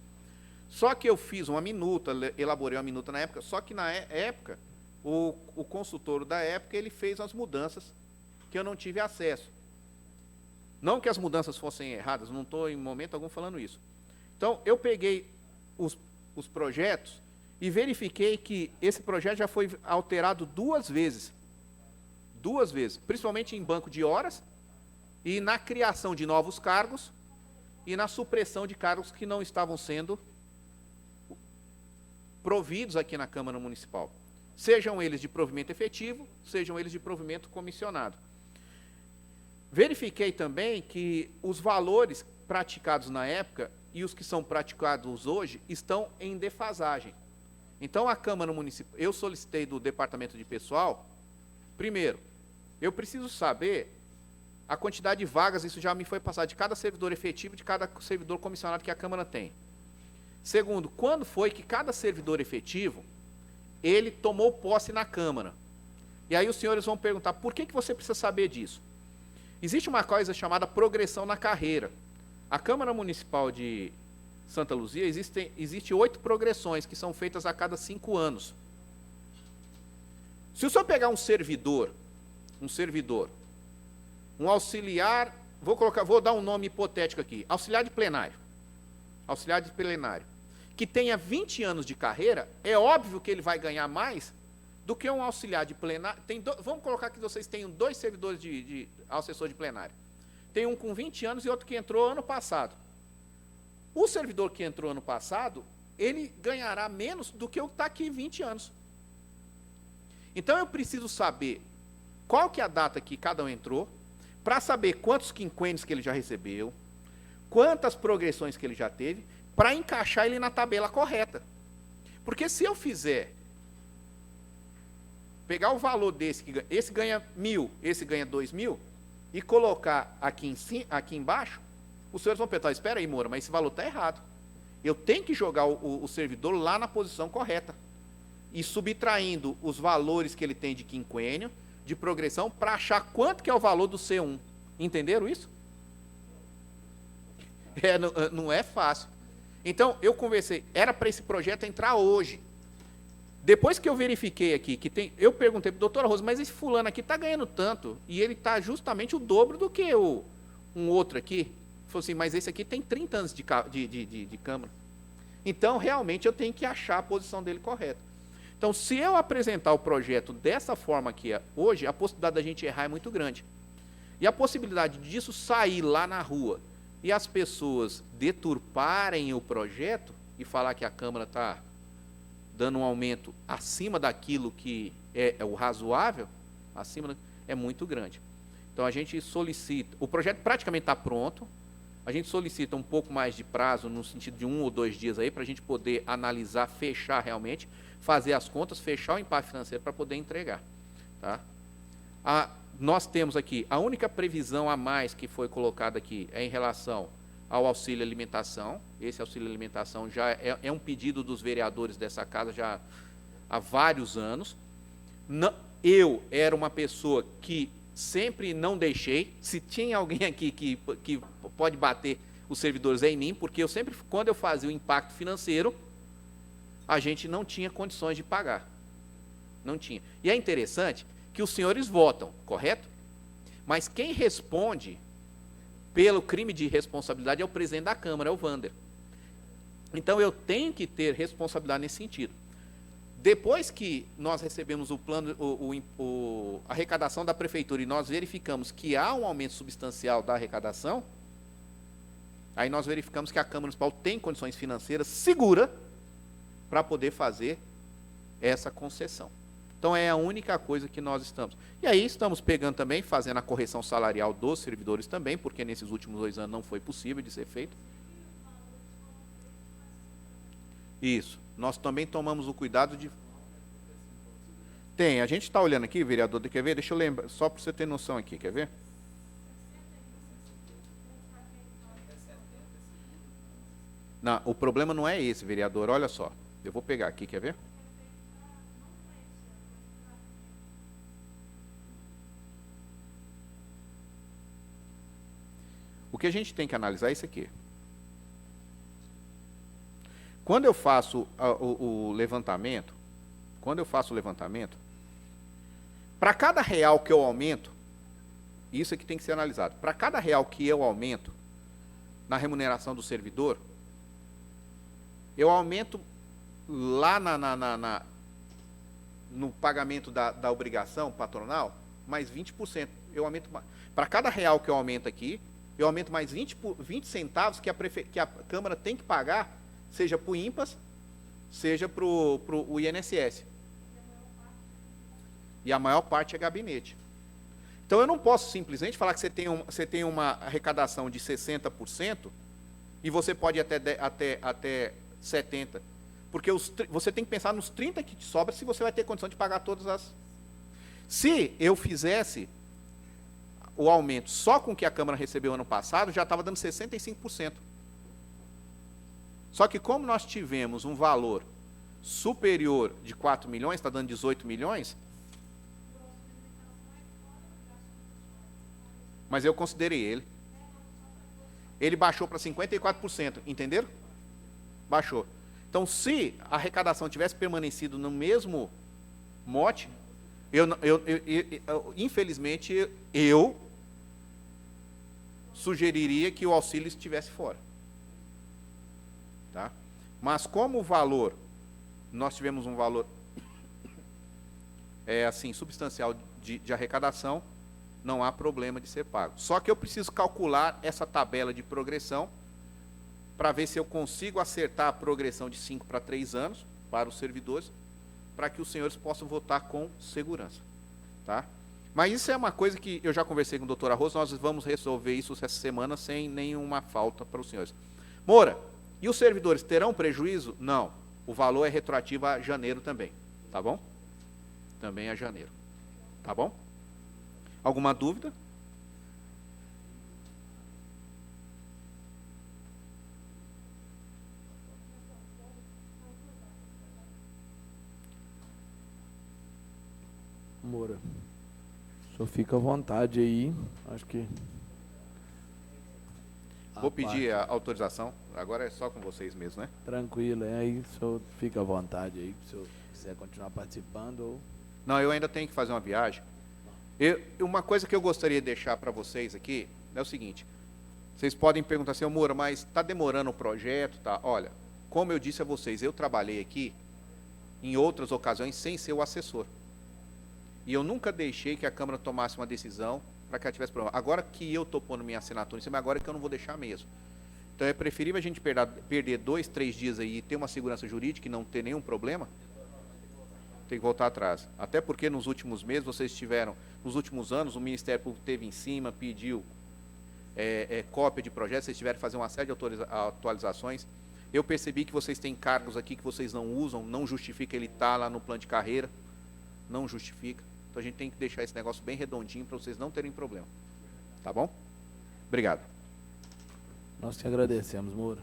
Só que eu fiz uma minuta, elaborei uma minuta na época, só que na época, o consultor da época, ele fez as mudanças que eu não tive acesso. Não que as mudanças fossem erradas, não estou em momento algum falando isso. Então, eu peguei os projetos e verifiquei que esse projeto já foi alterado 2 vezes. 2 vezes, principalmente em banco de horas, e na criação de novos cargos, e na supressão de cargos que não estavam sendo providos aqui na Câmara Municipal. Sejam eles de provimento efetivo, sejam eles de provimento comissionado. Verifiquei também que os valores praticados na época e os que são praticados hoje estão em defasagem. Então, a Câmara Municipal, eu solicitei do Departamento de Pessoal, primeiro, eu preciso saber a quantidade de vagas, isso já me foi passado, de cada servidor efetivo, de cada servidor comissionado que a Câmara tem. Segundo, quando foi que cada servidor efetivo, ele tomou posse na Câmara? E aí os senhores vão perguntar, por que você precisa saber disso? Existe uma coisa chamada progressão na carreira. A Câmara Municipal de Santa Luzia, existe 8 progressões que são feitas a cada 5 anos. Se o senhor pegar um servidor, um auxiliar, vou dar um nome hipotético aqui, auxiliar de plenário, que tenha 20 anos de carreira, é óbvio que ele vai ganhar mais do que um auxiliar de plenário. Vamos colocar que vocês tenham 2 servidores de assessor de plenário. Tem um com 20 anos e outro que entrou ano passado. O servidor que entrou ano passado, ele ganhará menos do que o que está aqui 20 anos. Então, eu preciso saber qual que é a data que cada um entrou, para saber quantos quinquênios que ele já recebeu, quantas progressões que ele já teve, para encaixar ele na tabela correta. Porque se eu fizer, pegar o valor desse, esse ganha 1.000, esse ganha 2.000, e colocar aqui embaixo, os senhores vão pensar, espera aí, Moura, mas esse valor está errado. Eu tenho que jogar o servidor lá na posição correta. E subtraindo os valores que ele tem de quinquênio, de progressão, para achar quanto que é o valor do C1. Entenderam isso? Não é fácil. Então, eu conversei, era para esse projeto entrar hoje. Depois que eu verifiquei aqui, eu perguntei para a doutora Rosa, mas esse fulano aqui está ganhando tanto, e ele está justamente o dobro do que um outro aqui. Falou assim, mas esse aqui tem 30 anos de Câmara. Então, realmente, eu tenho que achar a posição dele correta. Então, se eu apresentar o projeto dessa forma aqui hoje, a possibilidade da gente errar é muito grande. E a possibilidade disso sair lá na rua e as pessoas deturparem o projeto e falar que a Câmara está dando um aumento acima daquilo que é o razoável, é muito grande. Então, a gente solicita, o projeto praticamente está pronto, a gente solicita um pouco mais de prazo, no sentido de 1 ou 2 dias aí, para a gente poder analisar, fechar realmente, fazer as contas, fechar o impacto financeiro para poder entregar. Tá? Nós temos aqui, a única previsão a mais que foi colocada aqui é em relação ao auxílio alimentação. Esse auxílio alimentação já é um pedido dos vereadores dessa casa já há vários anos. Eu era uma pessoa que sempre não deixei. Se tinha alguém aqui que pode bater os servidores é em mim, porque eu sempre, quando eu fazia o impacto financeiro, a gente não tinha condições de pagar. Não tinha. E é interessante que os senhores votam, correto? Mas quem responde pelo crime de responsabilidade é o presidente da Câmara, é o Wander. Então, eu tenho que ter responsabilidade nesse sentido. Depois que nós recebemos o plano, a arrecadação da prefeitura e nós verificamos que há um aumento substancial da arrecadação, aí nós verificamos que a Câmara Municipal tem condições financeiras seguras para poder fazer essa concessão. Então, é a única coisa que nós estamos. E aí, estamos pegando também, fazendo a correção salarial dos servidores também, porque nesses últimos 2 anos não foi possível de ser feito. Isso. Nós também tomamos o cuidado de... Tem, a gente está olhando aqui, vereador, quer ver? Deixa eu lembrar, só para você ter noção aqui, quer ver? Não, o problema não é esse, vereador, olha só. Eu vou pegar aqui, quer ver? O que a gente tem que analisar é isso aqui. Quando eu faço o levantamento, para cada real que eu aumento, isso aqui tem que ser analisado. Para cada real que eu aumento na remuneração do servidor, eu aumento lá no pagamento da obrigação patronal, mais 20%. Eu aumento para cada real que eu aumento aqui, eu aumento mais 20 centavos que a Câmara tem que pagar, seja para o INPAS, seja para o INSS. E a maior parte é gabinete. Então, eu não posso simplesmente falar que você tem uma arrecadação de 60% e você pode ir até 70%. Porque você tem que pensar nos 30% que te sobra se você vai ter condição de pagar todas as... Se eu fizesse o aumento só com o que a Câmara recebeu ano passado, já estava dando 65%. Só que como nós tivemos um valor superior de 4 milhões, está dando 18 milhões, mas eu considerei ele. Ele baixou para 54%, entenderam? Baixou. Então, se a arrecadação tivesse permanecido no mesmo mote, infelizmente, eu sugeriria que o auxílio estivesse fora. Tá? Mas como o valor, nós tivemos um valor assim, substancial de arrecadação, não há problema de ser pago. Só que eu preciso calcular essa tabela de progressão para ver se eu consigo acertar a progressão de 5 para 3 anos para os servidores, para que os senhores possam votar com segurança. Tá? Mas isso é uma coisa que eu já conversei com o doutor Arroz, nós vamos resolver isso essa semana sem nenhuma falta para os senhores. Moura, e os servidores terão prejuízo? Não. O valor é retroativo a janeiro também. Tá bom? Também a janeiro. Tá bom? Alguma dúvida? Moura, o senhor fica à vontade aí, acho que... Vou pedir a autorização, agora é só com vocês mesmo, né? Tranquilo, aí o senhor fica à vontade aí, se o senhor quiser continuar participando ou... Não, eu ainda tenho que fazer uma viagem. Uma coisa que eu gostaria de deixar para vocês aqui é o seguinte, vocês podem perguntar assim, Moura, mas está demorando o projeto, tá? Olha, como eu disse a vocês, eu trabalhei aqui em outras ocasiões sem ser o assessor. E eu nunca deixei que a Câmara tomasse uma decisão para que ela tivesse problema. Agora que eu estou pondo minha assinatura em cima, agora é que eu não vou deixar mesmo. Então é preferível a gente perder 2, 3 dias aí e ter uma segurança jurídica e não ter nenhum problema. Tem que voltar atrás. Até porque nos últimos meses, vocês tiveram, nos últimos anos, o Ministério Público teve em cima, pediu cópia de projetos, vocês tiveram que fazer uma série de atualizações. Eu percebi que vocês têm cargos aqui que vocês não usam, não justifica ele estar lá no plano de carreira, não justifica. Então a gente tem que deixar esse negócio bem redondinho para vocês não terem problema. Tá bom? Obrigado. Nós te agradecemos, Moura.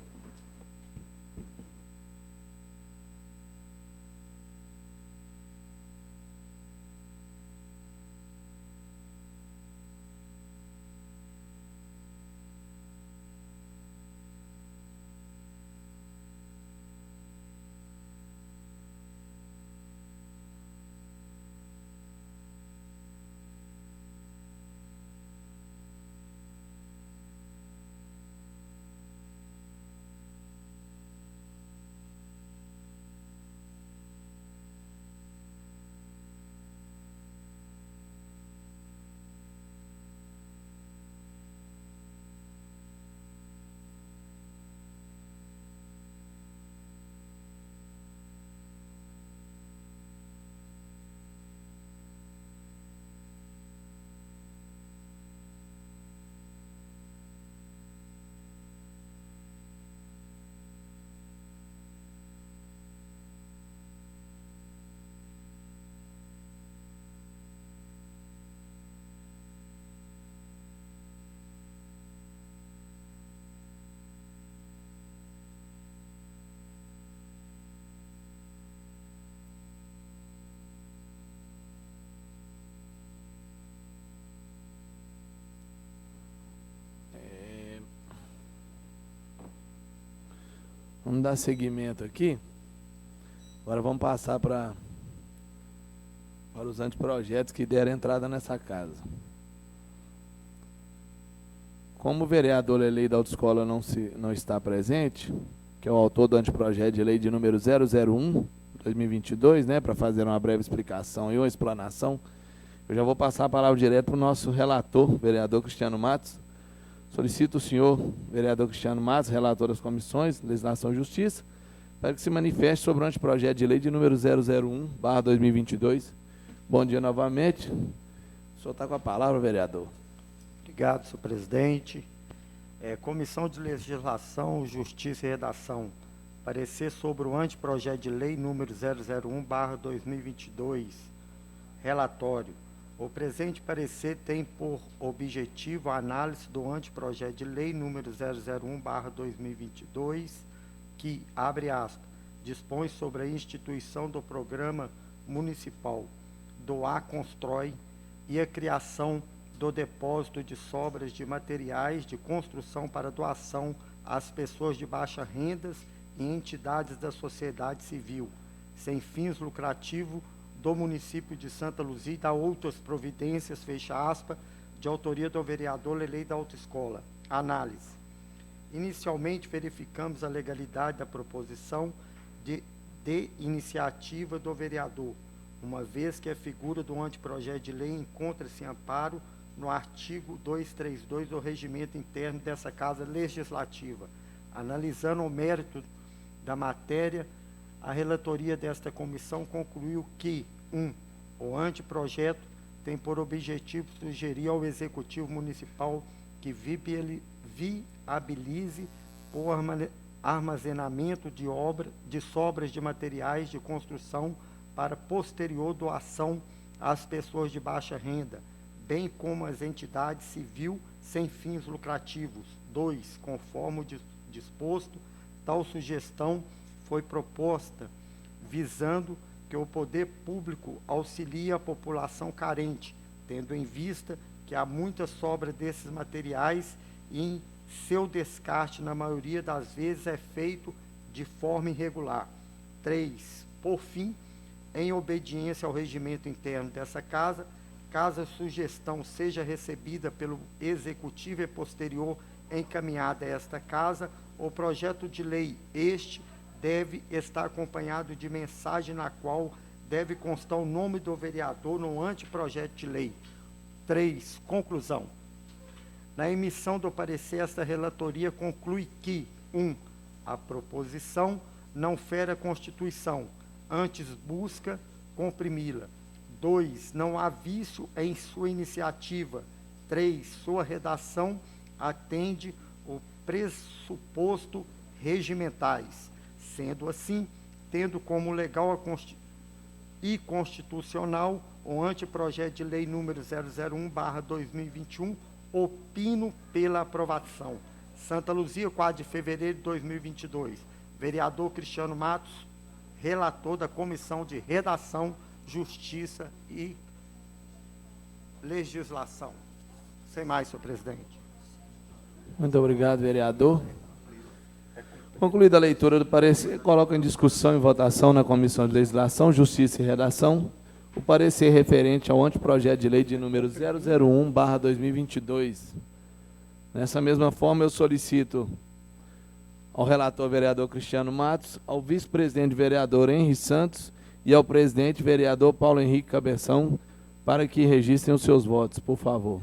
Vamos dar seguimento aqui. Agora vamos passar para os anteprojetos que deram entrada nessa casa. Como o vereador eleito da autoescola não está presente, que é o autor do anteprojeto de lei de número 001/2022, né, para fazer uma breve explicação e uma explanação, eu já vou passar a palavra direto para o nosso relator, vereador Cristiano Matos. Solicito o senhor, vereador Cristiano Matos, relator das comissões, Legislação e Justiça, para que se manifeste sobre o anteprojeto de lei de número 001/2022. Bom dia novamente. O senhor está com a palavra, vereador. Obrigado, senhor presidente. Comissão de Legislação, Justiça e Redação. Parecer sobre o anteprojeto de lei número 001/2022. Relatório. O presente parecer tem por objetivo a análise do anteprojeto de lei número 001/2022, que, abre aspas, dispõe sobre a instituição do Programa Municipal Doar Constrói e a criação do depósito de sobras de materiais de construção para doação às pessoas de baixa renda e entidades da sociedade civil, sem fins lucrativos, do município de Santa Luzia e da outras providências, fecha aspas, de autoria do vereador eleito da autoescola. Análise. Inicialmente, verificamos a legalidade da proposição de iniciativa do vereador, uma vez que a figura do anteprojeto de lei encontra-se em amparo no artigo 232 do regimento interno dessa Casa Legislativa. Analisando o mérito da matéria, a relatoria desta comissão concluiu que, 1. O anteprojeto tem por objetivo sugerir ao Executivo Municipal que viabilize o armazenamento de sobras de materiais de construção para posterior doação às pessoas de baixa renda, bem como às entidades civil sem fins lucrativos. 2. Conforme o disposto, tal sugestão foi proposta visando que o poder público auxilie a população carente, tendo em vista que há muita sobra desses materiais e seu descarte, na maioria das vezes, é feito de forma irregular. 3. Por fim, em obediência ao regimento interno dessa Casa, caso a sugestão seja recebida pelo Executivo e posterior encaminhada a esta Casa, o projeto de lei deve estar acompanhado de mensagem na qual deve constar o nome do vereador no anteprojeto de lei. 3. Conclusão. Na emissão do parecer, esta relatoria conclui que, 1. A proposição não fere a Constituição, antes busca comprimi-la. 2. Não há vício em sua iniciativa. 3. Sua redação atende o pressuposto regimentais. Sendo assim, tendo como legal e constitucional o anteprojeto de lei número 001/2021, opino pela aprovação. Santa Luzia, 4 de fevereiro de 2022. Vereador Cristiano Matos, relator da Comissão de Redação, Justiça e Legislação. Sem mais, senhor presidente. Muito obrigado, vereador. Concluída a leitura do parecer, coloco em discussão e votação na Comissão de Legislação, Justiça e Redação o parecer referente ao anteprojeto de lei de número 001/2022. Nessa mesma forma, eu solicito ao relator vereador Cristiano Matos, ao vice-presidente vereador Henri Santos e ao presidente vereador Paulo Henrique Cabeção para que registrem os seus votos, por favor.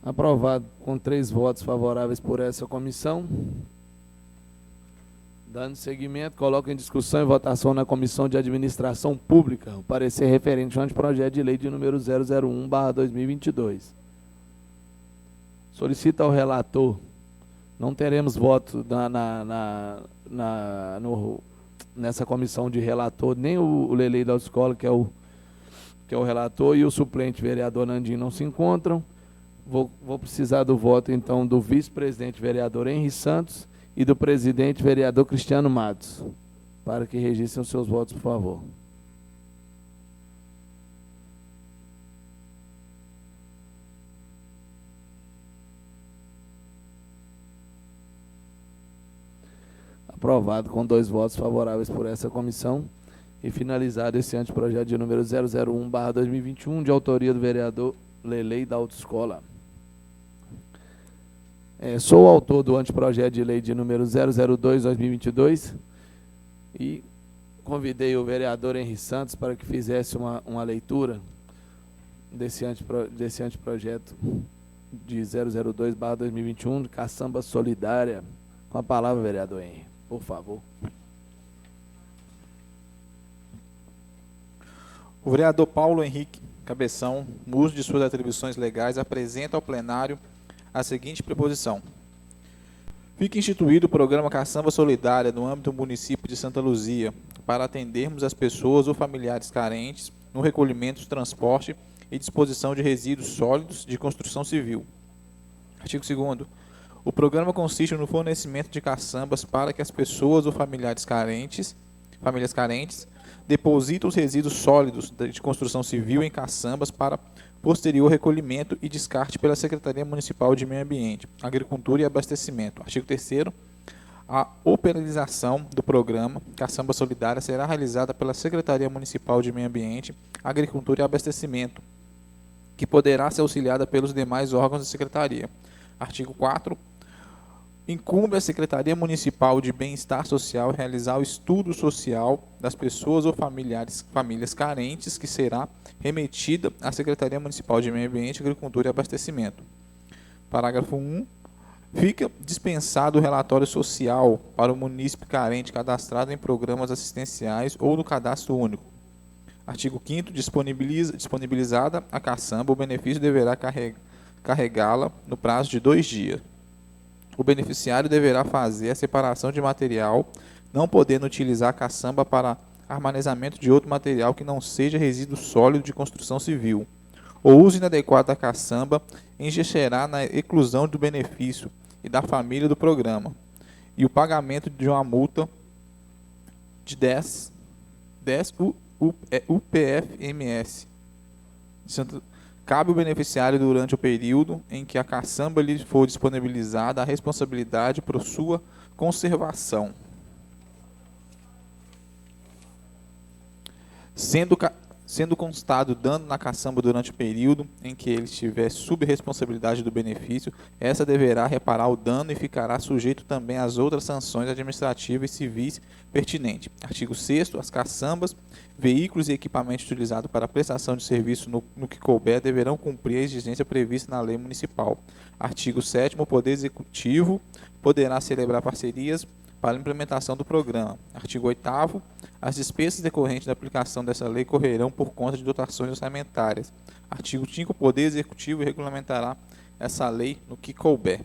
Aprovado com 3 votos favoráveis por essa comissão. Dando seguimento, coloco em discussão e votação na Comissão de Administração Pública o parecer referente ao anteprojeto de lei de número 001/2022. Solicito ao relator, não teremos voto nessa comissão de relator, nem o Lelei da Autoescola, que é o relator, e o suplente vereador Nandinho não se encontram. Vou precisar do voto, então, do vice-presidente vereador Henri Santos e do presidente vereador Cristiano Matos, para que registrem os seus votos, por favor. Aprovado com 2 votos favoráveis por essa comissão e finalizado esse anteprojeto de número 001/2021, de autoria do vereador Lelei da Autoescola. Sou o autor do anteprojeto de lei de número 002/2022 e convidei o vereador Henri Santos para que fizesse uma leitura desse anteprojeto de 002/2021, de caçamba solidária. Com a palavra, vereador Henri, por favor. O vereador Paulo Henrique Cabeção, no uso de suas atribuições legais, apresenta ao plenário a seguinte proposição. Fica instituído o programa Caçamba Solidária no âmbito do município de Santa Luzia para atendermos as pessoas ou familiares carentes no recolhimento, transporte e disposição de resíduos sólidos de construção civil. Artigo 2º. O programa consiste no fornecimento de caçambas para que as pessoas ou famílias carentes depositem os resíduos sólidos de construção civil em caçambas para posterior recolhimento e descarte pela Secretaria Municipal de Meio Ambiente, Agricultura e Abastecimento. Artigo 3º. A operação do programa Caçamba Solidária será realizada pela Secretaria Municipal de Meio Ambiente, Agricultura e Abastecimento, que poderá ser auxiliada pelos demais órgãos da Secretaria. Artigo 4. Incumbe a Secretaria Municipal de Bem-Estar Social realizar o estudo social das pessoas ou famílias carentes, que será remetida à Secretaria Municipal de Meio Ambiente, Agricultura e Abastecimento. Parágrafo 1. Fica dispensado o relatório social para o munícipe carente cadastrado em programas assistenciais ou no cadastro único. Artigo 5º. Disponibilizada a caçamba, o benefício deverá carregá-la no prazo de 2 dias. O beneficiário deverá fazer a separação de material, não podendo utilizar a caçamba para armazenamento de outro material que não seja resíduo sólido de construção civil. O uso inadequado da caçamba ingererá na exclusão do benefício e da família do programa, e o pagamento de uma multa de 10 UPFMS. Cabe ao beneficiário, durante o período em que a caçamba lhe for disponibilizada, a responsabilidade por sua conservação, sendo constado dano na caçamba durante o período em que ele estiver sob responsabilidade do benefício, essa deverá reparar o dano e ficará sujeito também às outras sanções administrativas e civis pertinentes. Artigo 6º. As caçambas, veículos e equipamentos utilizados para prestação de serviço no que couber deverão cumprir a exigência prevista na lei municipal. Artigo 7º. O Poder Executivo poderá celebrar parcerias para a implementação do programa. Artigo 8º. As despesas decorrentes da aplicação dessa lei correrão por conta de dotações orçamentárias. Artigo 5º. O Poder Executivo regulamentará essa lei no que couber.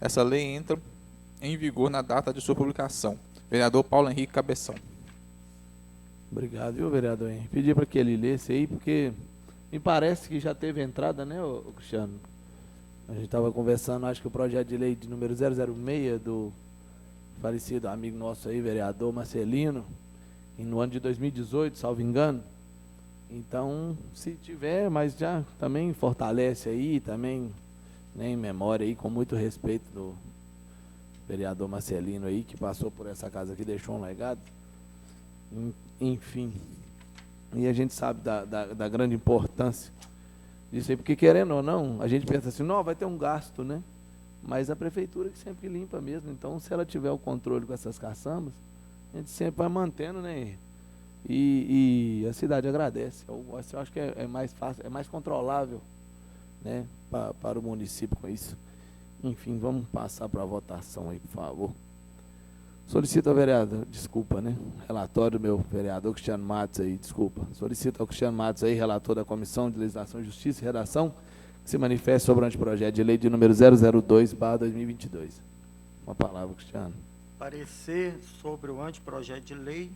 Essa lei entra em vigor na data de sua publicação. Vereador Paulo Henrique Cabeção. Obrigado, viu, vereador Henrique? Pedi para que ele lesse aí, porque me parece que já teve entrada, né, ô Cristiano? A gente estava conversando, acho que o projeto de lei de número 006 do falecido amigo nosso aí, vereador Marcelino, e no ano de 2018, salvo engano. Então, se tiver, mas já também fortalece aí, também, né, em memória aí, com muito respeito do vereador Marcelino aí, que passou por essa casa aqui, deixou um legado. Enfim, e a gente sabe da grande importância disso aí, porque querendo ou não, a gente pensa assim, não, vai ter um gasto, né? Mas a prefeitura que sempre limpa mesmo, então se ela tiver o controle com essas caçambas, a gente sempre vai mantendo, né? E a cidade agradece. Eu acho que é mais fácil, é mais controlável, né, para o município com isso. Enfim, vamos passar para a votação aí, por favor. Solicito ao vereador, desculpa, né? Relatório do meu vereador Cristiano Matos aí, desculpa. Solicito ao Cristiano Matos aí, relator da Comissão de Legislação, Justiça e Redação, que se manifeste sobre o anteprojeto de lei de número 002/2022. Uma palavra, Cristiano. Parecer sobre o anteprojeto de lei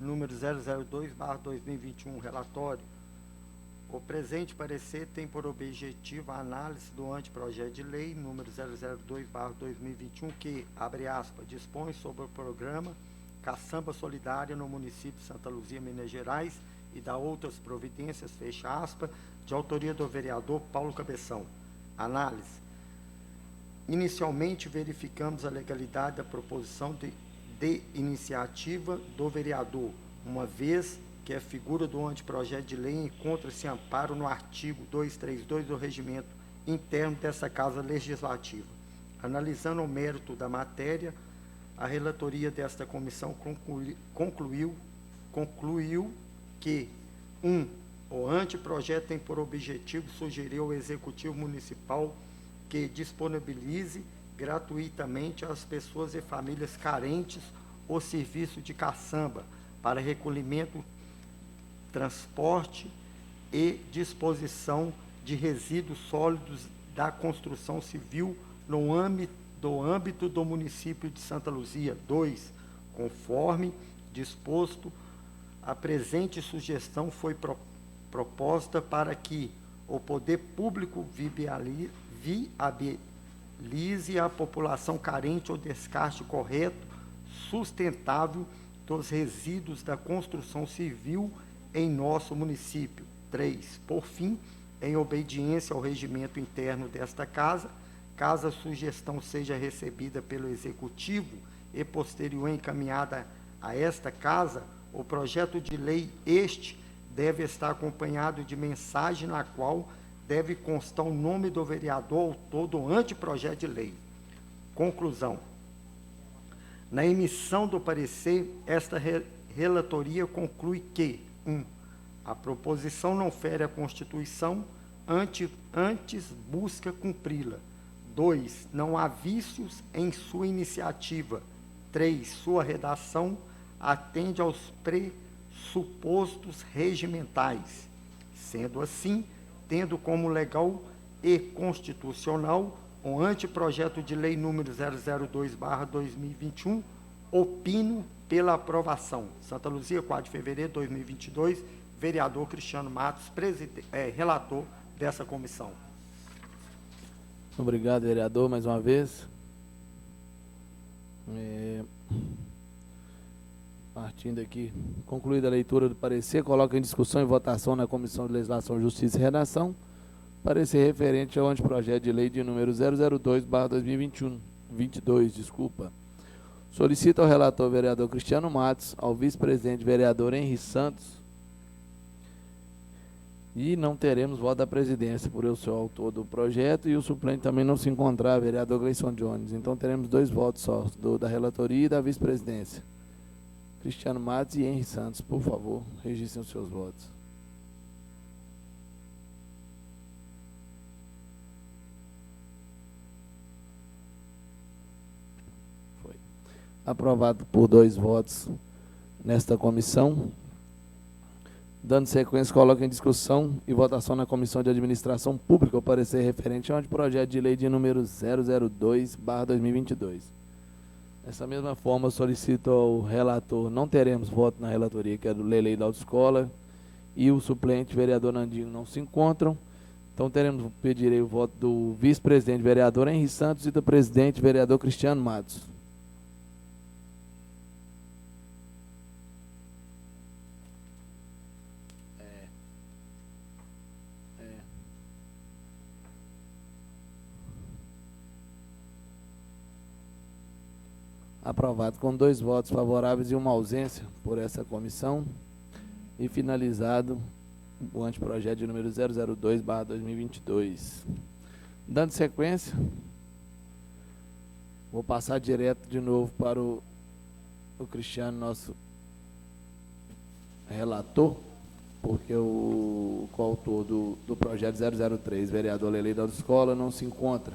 número 002/2021, relatório. O presente parecer tem por objetivo a análise do anteprojeto de lei número 002/2021 que, abre aspas, dispõe sobre o programa Caçamba Solidária no município de Santa Luzia, Minas Gerais, e da outras providências, fecha aspas, de autoria do vereador Paulo Cabeção. Análise. Inicialmente, verificamos a legalidade da proposição de iniciativa do vereador, uma vez que a figura do anteprojeto de lei encontra-se amparo no artigo 232 do regimento interno dessa Casa Legislativa. Analisando o mérito da matéria, a relatoria desta comissão concluiu que 1. O anteprojeto tem por objetivo sugerir ao Executivo Municipal que disponibilize gratuitamente às pessoas e famílias carentes o serviço de caçamba para recolhimento, transporte e disposição de resíduos sólidos da construção civil no âmbito do município de Santa Luzia. 2. Conforme disposto, a presente sugestão foi proposta para que o poder público viabilize a população carente o descarte correto, sustentável dos resíduos da construção civil em nosso município. 3. Por fim, em obediência ao regimento interno desta casa, caso a sugestão seja recebida pelo Executivo e posterior encaminhada a esta Casa, o projeto de lei este deve estar acompanhado de mensagem na qual deve constar o nome do vereador autor do anteprojeto de lei. Conclusão. Na emissão do parecer, esta relatoria conclui que 1. A proposição não fere a Constituição, antes busca cumpri-la. 2. Não há vícios em sua iniciativa. 3. Sua redação atende aos pressupostos regimentais. Sendo assim, tendo como legal e constitucional o anteprojeto de lei número 002/2021, opino pela aprovação. Santa Luzia, 4 de fevereiro de 2022, vereador Cristiano Matos, relator dessa comissão. Obrigado, vereador, mais uma vez. Partindo aqui, concluída a leitura do parecer, coloca em discussão e votação na Comissão de Legislação, Justiça e Redação, parecer referente ao anteprojeto de lei de número 002/2022, Solicita ao relator vereador Cristiano Matos, ao vice-presidente vereador Henri Santos, e não teremos voto da presidência por eu ser o autor do projeto e o suplente também não se encontrar, vereador Gleison Jones. Então teremos 2 votos só, da relatoria e da vice-presidência. Cristiano Matos e Henri Santos, por favor, registrem os seus votos. Foi. Aprovado por 2 votos nesta comissão. Dando sequência, coloca em discussão e votação na Comissão de Administração Pública o parecer referente ao anteprojeto de lei de número 002/2022. Dessa mesma forma, solicito ao relator, não teremos voto na relatoria, que é do lei da autoescola, e o suplente, vereador Nandinho, não se encontram. Então, pedirei o voto do vice-presidente, vereador Henri Santos, e do presidente, vereador Cristiano Matos. Aprovado com 2 votos favoráveis e 1 ausência por essa comissão. E finalizado o anteprojeto de número 002/2022. Dando sequência, vou passar direto de novo para o Cristiano, nosso relator, porque o coautor do projeto 003, vereador Lelei da Autoescola, não se encontra.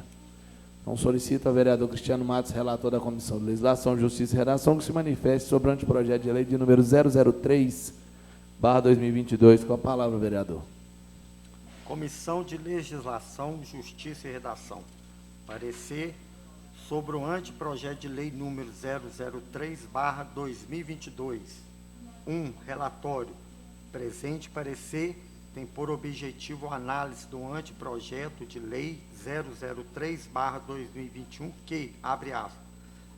Então, solicito ao vereador Cristiano Matos, relator da Comissão de Legislação, Justiça e Redação, que se manifeste sobre o anteprojeto de lei de número 003/2022. Com a palavra, vereador. Comissão de Legislação, Justiça e Redação. Parecer sobre o anteprojeto de lei número 003/2022. 1. Relatório. Presente parecer tem por objetivo a análise do anteprojeto de lei 003/2021 que, abre aspas,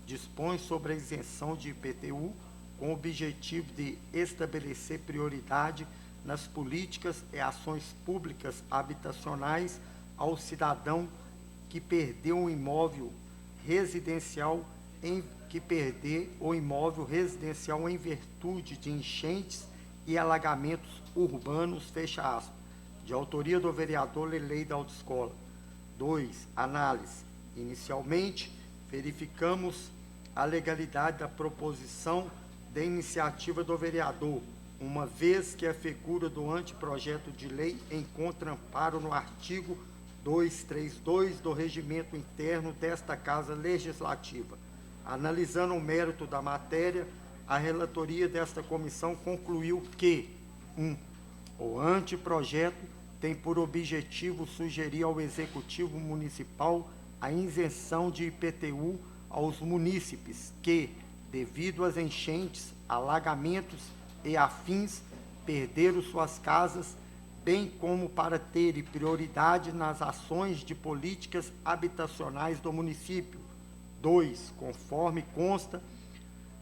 dispõe sobre a isenção de IPTU com o objetivo de estabelecer prioridade nas políticas e ações públicas habitacionais ao cidadão que perdeu um imóvel residencial em virtude de enchentes e alagamentos urbanos, fecha aspas, de autoria do vereador Lelei da Autoescola. 2. Análise. Inicialmente, verificamos a legalidade da proposição da iniciativa do vereador, uma vez que a figura do anteprojeto de lei encontra amparo no artigo 232 do regimento interno desta Casa Legislativa. Analisando o mérito da matéria, a relatoria desta comissão concluiu que 1. O anteprojeto tem por objetivo sugerir ao Executivo Municipal a isenção de IPTU aos munícipes que, devido às enchentes, alagamentos e afins, perderam suas casas, bem como para terem prioridade nas ações de políticas habitacionais do município. 2. Conforme consta,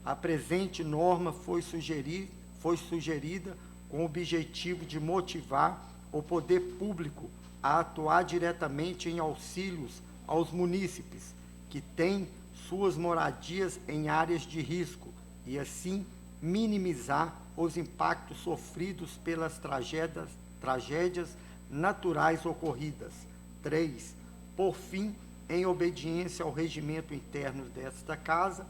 a presente norma foi sugerida com o objetivo de motivar o poder público a atuar diretamente em auxílios aos munícipes que têm suas moradias em áreas de risco e, assim, minimizar os impactos sofridos pelas tragédias naturais ocorridas. 3. Por fim, em obediência ao regimento interno desta Casa,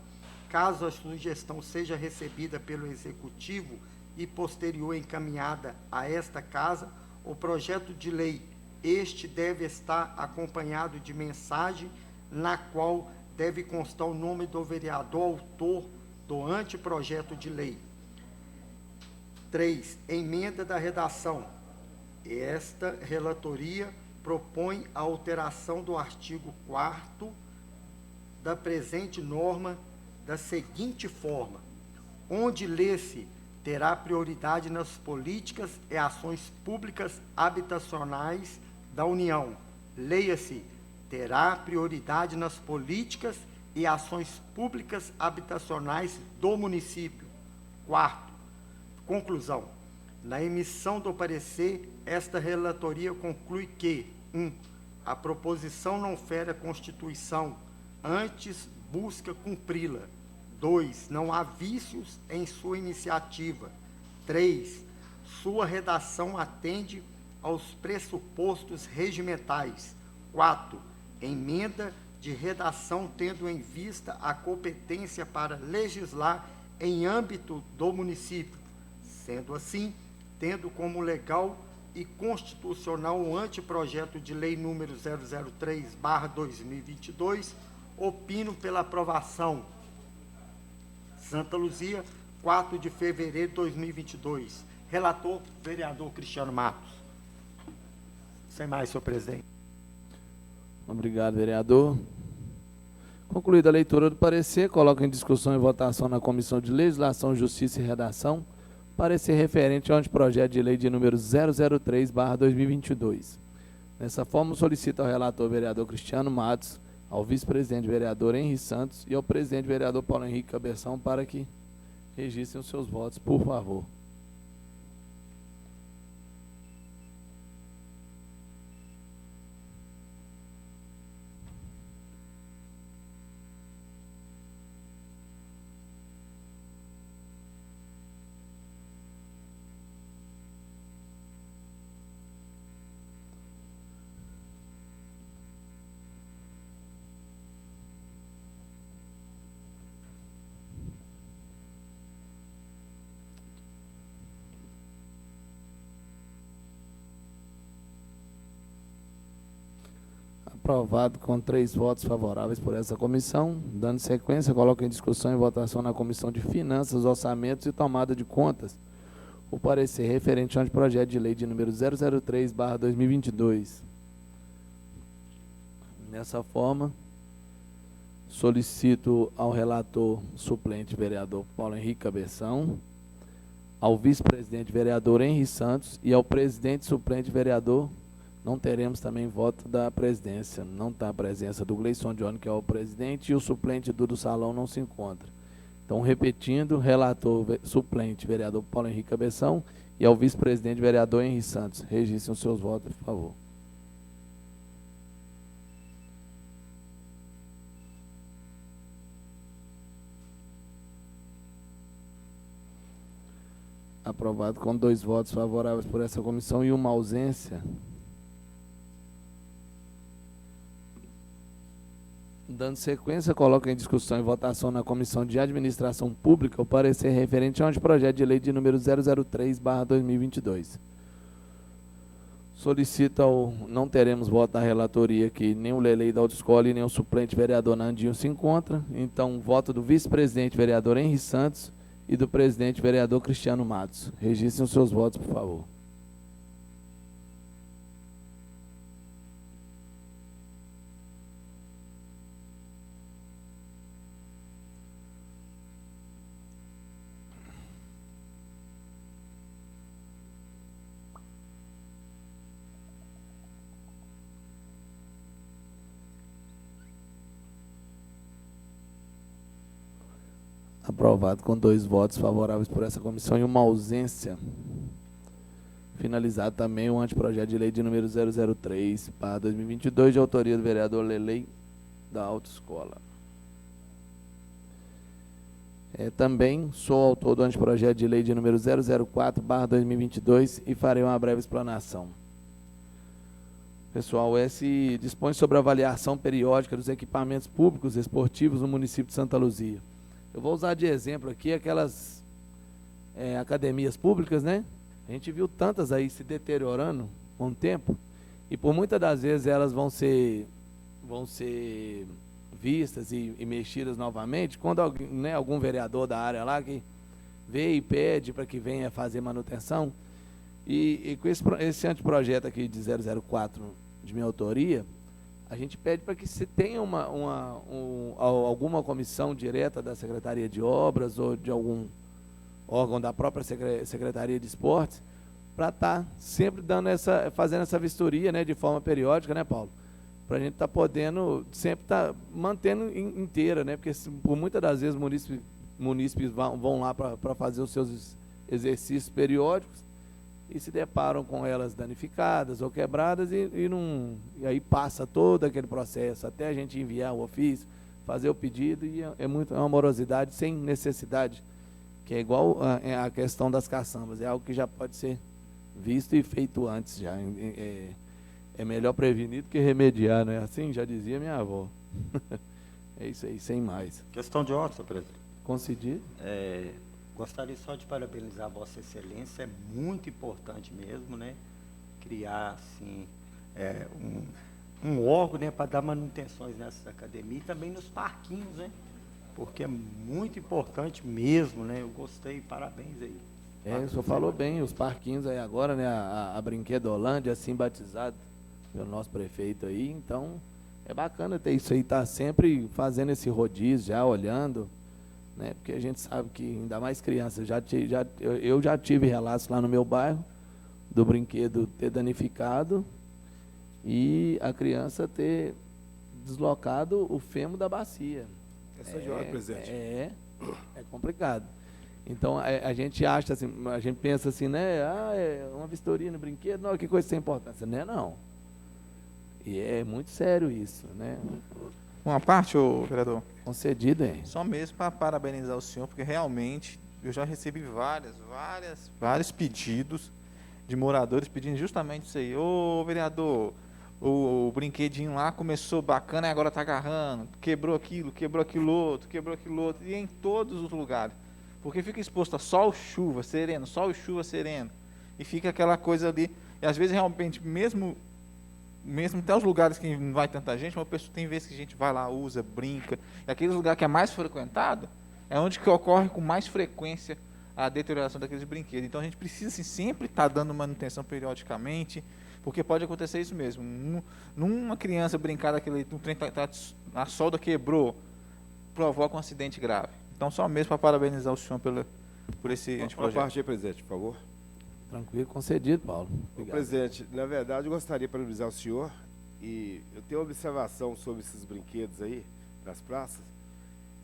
caso a sugestão seja recebida pelo Executivo e posterior encaminhada a esta Casa, o projeto de lei, este deve estar acompanhado de mensagem na qual deve constar o nome do vereador autor do anteprojeto de lei. 3. Emenda da redação. Esta relatoria propõe a alteração do artigo 4º da presente norma da seguinte forma: onde lê-se terá prioridade nas políticas e ações públicas habitacionais da União. Leia-se, terá prioridade nas políticas e ações públicas habitacionais do município. 4º, conclusão. Na emissão do parecer, esta relatoria conclui que 1. A proposição não fere a Constituição, antes busca cumpri-la. 2. Não há vícios em sua iniciativa. 3. Sua redação atende aos pressupostos regimentais. 4. Emenda de redação tendo em vista a competência para legislar em âmbito do município. Sendo assim, tendo como legal e constitucional o anteprojeto de lei número 003/2022, opino pela aprovação. Santa Luzia, 4 de fevereiro de 2022. Relator, vereador Cristiano Matos. Sem mais, senhor presidente. Obrigado, vereador. Concluída a leitura do parecer, coloco em discussão e votação na Comissão de Legislação, Justiça e Redação, parecer referente ao anteprojeto de lei de número 003/2022. Nessa forma, solicito ao relator vereador Cristiano Matos, ao vice-presidente vereador Henri Santos e ao presidente vereador Paulo Henrique Cabeção para que registrem os seus votos, por favor. Aprovado com 3 votos favoráveis por essa comissão. Dando sequência, coloco em discussão e votação na Comissão de Finanças, Orçamentos e Tomada de Contas o parecer referente ao anteprojeto de lei de número 003/2022. Dessa forma, solicito ao relator suplente vereador Paulo Henrique Cabeção, ao vice-presidente vereador Henri Santos e ao presidente suplente vereador. Não teremos também voto da presidência. Não está a presença do Gleison Johnny, que é o presidente, e o suplente do salão não se encontra. Então, repetindo, relator suplente, vereador Paulo Henrique Cabeção, e ao vice-presidente, vereador Henri Santos. Registrem os seus votos, por favor. Aprovado com 2 votos favoráveis por essa comissão e uma ausência. Dando sequência, coloco em discussão e votação na Comissão de Administração Pública o parecer referente ao anteprojeto de lei de número 003/2022. Solicito não teremos voto da relatoria que nem o Lelei da autoescola e nem o suplente vereador Nandinho se encontra. Então, voto do vice-presidente vereador Henri Santos e do presidente vereador Cristiano Matos. Registrem os seus votos, por favor. Aprovado com 2 votos favoráveis por essa comissão e uma ausência. Finalizado também o anteprojeto de lei de número 003/2022, de autoria do vereador Lelei da autoescola. Também sou autor do anteprojeto de lei de número 004/2022 e farei uma breve explanação. Pessoal, esse dispõe sobre a avaliação periódica dos equipamentos públicos esportivos no município de Santa Luzia. Eu vou usar de exemplo aqui aquelas academias públicas, né? A gente viu tantas aí se deteriorando com o tempo, e por muitas das vezes elas vão ser vistas e mexidas novamente, quando alguém, né, algum vereador da área lá que vê e pede para que venha fazer manutenção. E com esse anteprojeto aqui de 004 de minha autoria, a gente pede para que se tenha alguma comissão direta da Secretaria de Obras ou de algum órgão da própria Secretaria de Esportes, para estar sempre fazendo essa vistoria, né, de forma periódica, né, Paulo? Para a gente estar podendo sempre estar mantendo inteira, né? Porque por muitas das vezes munícipes vão lá para fazer os seus exercícios periódicos e se deparam com elas danificadas ou quebradas e aí passa todo aquele processo até a gente enviar o ofício, fazer o pedido, e é uma morosidade sem necessidade, que é igual a questão das caçambas, é algo que já pode ser visto e feito antes já. É melhor prevenir do que remediar, não é assim? Já dizia minha avó. É isso aí, sem mais. Questão de ordem, senhor presidente. Concedido? Gostaria só de parabenizar a Vossa Excelência, é muito importante mesmo, né? Criar, assim, um órgão, né, para dar manutenções nessas academias e também nos parquinhos, né? Porque é muito importante mesmo, né? Eu gostei, parabéns aí. O senhor falou bem, os parquinhos aí agora, né? A Brinquedolândia, assim batizado pelo nosso prefeito aí, então é bacana ter isso aí, tá sempre fazendo esse rodízio, já olhando, né? Porque a gente sabe que ainda mais crianças, eu já tive relatos lá no meu bairro do brinquedo ter danificado e a criança ter deslocado o fêmur da bacia. Questão de ordem, presidente. É complicado. Então a gente acha assim, a gente pensa assim, né? É uma vistoria no brinquedo, não, que coisa sem importância, né? Não. E é muito sério isso, né? Uma parte, ô vereador? Concedido, hein? Só mesmo para parabenizar o senhor, porque realmente eu já recebi vários pedidos de moradores pedindo justamente isso aí. Ô vereador, o brinquedinho lá começou bacana e agora está agarrando, quebrou aquilo outro, e em todos os lugares. Porque fica exposto a sol, chuva, sereno, sol e chuva, sereno. E fica aquela coisa ali. E às vezes realmente, mesmo até os lugares que não vai tanta gente, uma pessoa tem vezes que a gente vai lá, usa, brinca. E aqueles lugares que é mais frequentado, é onde que ocorre com mais frequência a deterioração daqueles brinquedos. Então a gente precisa assim, sempre estar dando manutenção periodicamente, porque pode acontecer isso mesmo. Numa criança brincar daquele, a solda quebrou, provoca um acidente grave. Então só mesmo para parabenizar o senhor por esse anteprojeto. Uma parte aí, presidente, por favor. Tranquilo, concedido, Paulo. Obrigado. Presidente, na verdade, eu gostaria de parabenizar o senhor, e eu tenho uma observação sobre esses brinquedos aí, das praças.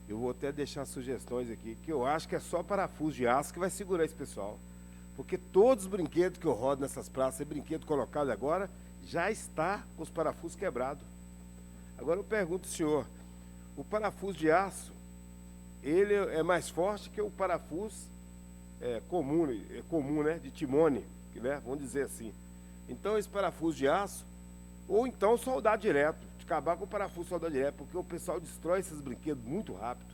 Eu vou até deixar sugestões aqui, que eu acho que é só parafuso de aço que vai segurar esse pessoal. Porque todos os brinquedos que eu rodo nessas praças, brinquedo colocado agora, já está com os parafusos quebrados. Agora eu pergunto ao senhor, o parafuso de aço, ele é mais forte que o parafuso comum, né, de timone, né, vamos dizer assim. Então esse parafuso de aço, ou então soldar direto, de acabar com o parafuso soldar direto, porque o pessoal destrói esses brinquedos muito rápido.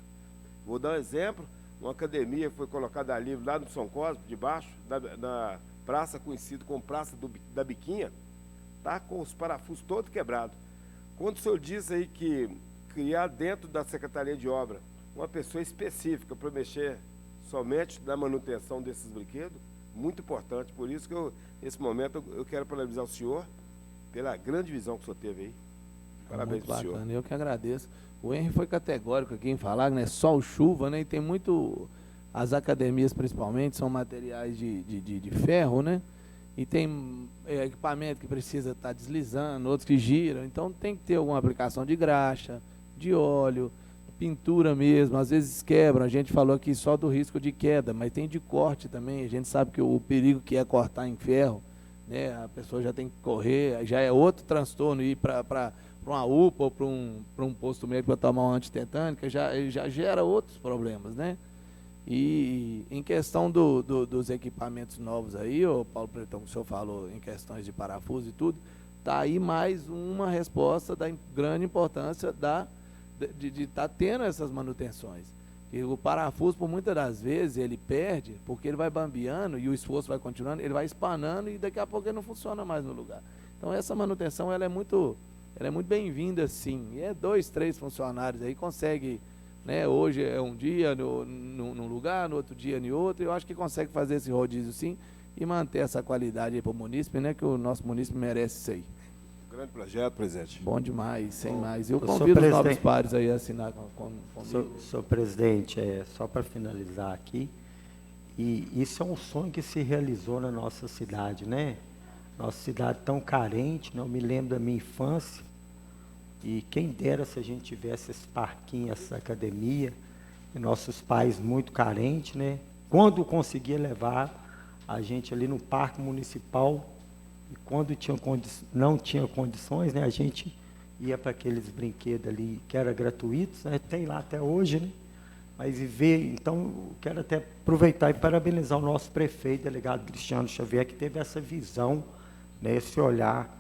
Vou dar um exemplo, uma academia foi colocada ali lá no São Cosme, debaixo da praça conhecida como Praça da Biquinha, tá com os parafusos todos quebrados. Quando o senhor diz aí que criar dentro da Secretaria de Obra uma pessoa específica para mexer somente na manutenção desses brinquedos, muito importante. Por isso que nesse momento, eu quero parabenizar o senhor pela grande visão que o senhor teve aí. Parabéns para o senhor. Eu que agradeço. O Henry foi categórico aqui em falar, né? Sol, chuva, né? E tem muito... As academias, principalmente, são materiais de ferro, né? E tem equipamento que precisa estar deslizando, outros que giram. Então, tem que ter alguma aplicação de graxa, de óleo, pintura mesmo, às vezes quebram, a gente falou aqui só do risco de queda, mas tem de corte também, a gente sabe que o perigo que é cortar em ferro, né, a pessoa já tem que correr, já é outro transtorno, ir para uma UPA ou para um posto médico para tomar uma antitetânica, já gera outros problemas, né? E em questão dos equipamentos novos aí, o Paulo Pretão, que o senhor falou em questões de parafuso e tudo, está aí mais uma resposta da grande importância de estar tendo essas manutenções. E o parafuso, por muitas das vezes, ele perde, porque ele vai bambeando e o esforço vai continuando, ele vai espanando e daqui a pouco ele não funciona mais no lugar. Então essa manutenção ela é muito bem-vinda, sim. E é 2, 3 funcionários aí consegue, né? Hoje é um dia num lugar, no outro dia em outro. Eu acho que consegue fazer esse rodízio, sim, e manter essa qualidade aí para o munícipe, né? Que o nosso munícipe merece isso aí. Grande projeto, presidente. Bom demais, sem mais. Eu Senhor convido os novos presidente. pares aí a assinar comigo. Senhor presidente, só para finalizar aqui, e isso é um sonho que se realizou na nossa cidade, né? Nossa cidade tão carente, né? Eu me lembro da minha infância, e quem dera se a gente tivesse esse parquinho, essa academia, e nossos pais muito carentes, né? Quando conseguia levar a gente ali no parque municipal, e quando não tinha condições, né? A gente ia para aqueles brinquedos ali que eram gratuitos, né? Tem lá até hoje, né? Mas então, eu quero até aproveitar e parabenizar o nosso prefeito, delegado Cristiano Xavier, que teve essa visão, né, esse olhar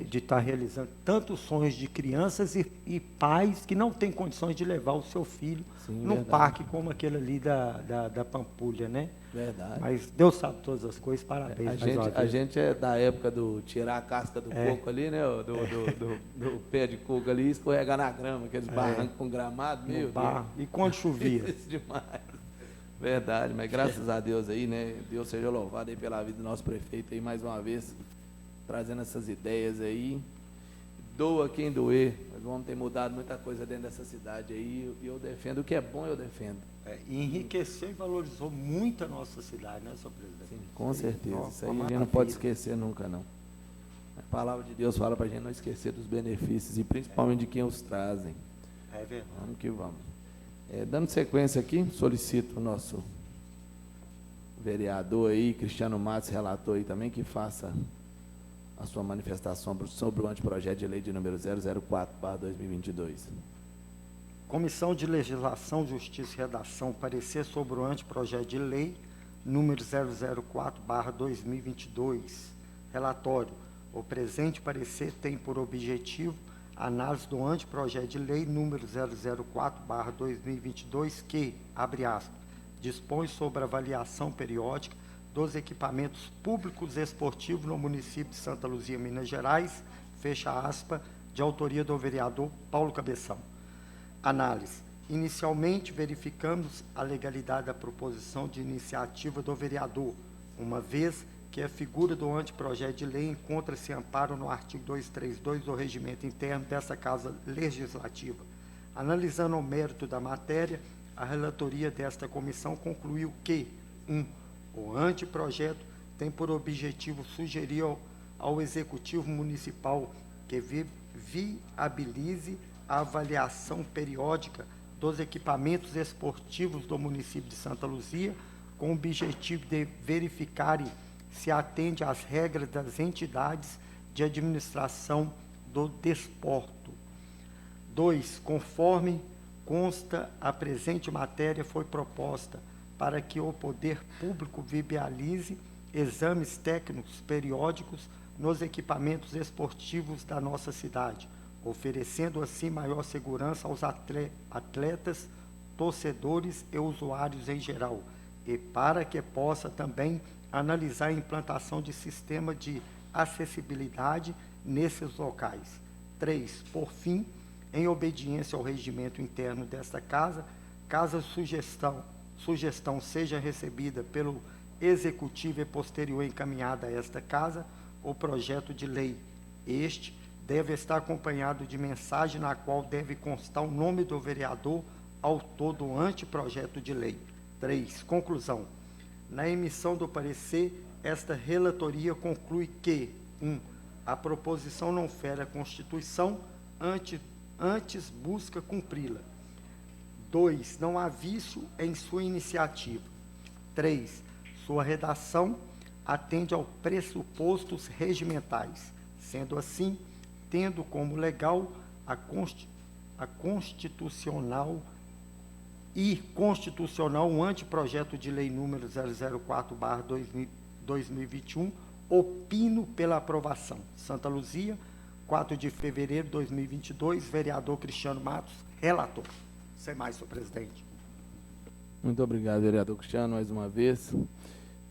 de estar realizando tantos sonhos de crianças e pais que não têm condições de levar o seu filho num verdade. parque como aquele ali da Pampulha, né? Verdade. Mas Deus sabe todas as coisas, parabéns. A gente é da época do tirar a casca do coco ali, né? Do pé de coco ali e escorregar na grama, aqueles barrancos com gramado, meu Deus. E quando chovia? Isso demais. Verdade, mas graças a Deus aí, né? Deus seja louvado aí pela vida do nosso prefeito aí mais uma vez, trazendo essas ideias aí. Doa quem doer. Nós vamos ter mudado muita coisa dentro dessa cidade aí e eu defendo. O que é bom, eu defendo. E enriqueceu e valorizou muito a nossa cidade, né, senhor presidente? Sim, com certeza. Isso aí a uma gente não pode maravilha. esquecer nunca, não. A palavra de Deus fala para a gente não esquecer dos benefícios e principalmente de quem os trazem. É verdade. Vamos que vamos. Dando sequência aqui, solicito o nosso vereador aí, Cristiano Matos, relator aí também, que faça a sua manifestação sobre o anteprojeto de lei de número 004/2022. Comissão de Legislação, Justiça e Redação, parecer sobre o anteprojeto de lei número 004/2022. Relatório. O presente parecer tem por objetivo a análise do anteprojeto de lei número 004/2022 que, abre aspas, dispõe sobre a avaliação periódica dos equipamentos públicos esportivos no município de Santa Luzia, Minas Gerais, fecha aspas, de autoria do vereador Paulo Cabeção. Análise. Inicialmente, verificamos a legalidade da proposição de iniciativa do vereador, uma vez que a figura do anteprojeto de lei encontra-se amparo no artigo 232 do regimento interno dessa Casa Legislativa. Analisando o mérito da matéria, a relatoria desta comissão concluiu que, 1. O anteprojeto tem por objetivo sugerir ao Executivo Municipal que viabilize a avaliação periódica dos equipamentos esportivos do município de Santa Luzia, com o objetivo de verificar se atende às regras das entidades de administração do desporto. 2. Conforme consta, a presente matéria foi proposta para que o poder público viabilize exames técnicos periódicos nos equipamentos esportivos da nossa cidade, oferecendo assim maior segurança aos atletas, torcedores e usuários em geral, e para que possa também analisar a implantação de sistema de acessibilidade nesses locais. 3. Por fim, em obediência ao regimento interno desta casa, caso sugestão seja recebida pelo Executivo e posterior encaminhada a esta casa, o projeto de lei, este, deve estar acompanhado de mensagem na qual deve constar o nome do vereador, autor do anteprojeto de lei. 3. Conclusão. Na emissão do parecer, esta relatoria conclui que, 1. A proposição não fere a Constituição, antes busca cumpri-la. 2. Não há vício em sua iniciativa. 3. Sua redação atende aos pressupostos regimentais. Sendo assim, tendo como legal a constitucional e constitucional um anteprojeto de lei número 004/2021, opino pela aprovação. Santa Luzia, 4 de fevereiro de 2022, vereador Cristiano Matos, relator. Sem mais, senhor presidente. Muito obrigado, vereador Cristiano, mais uma vez.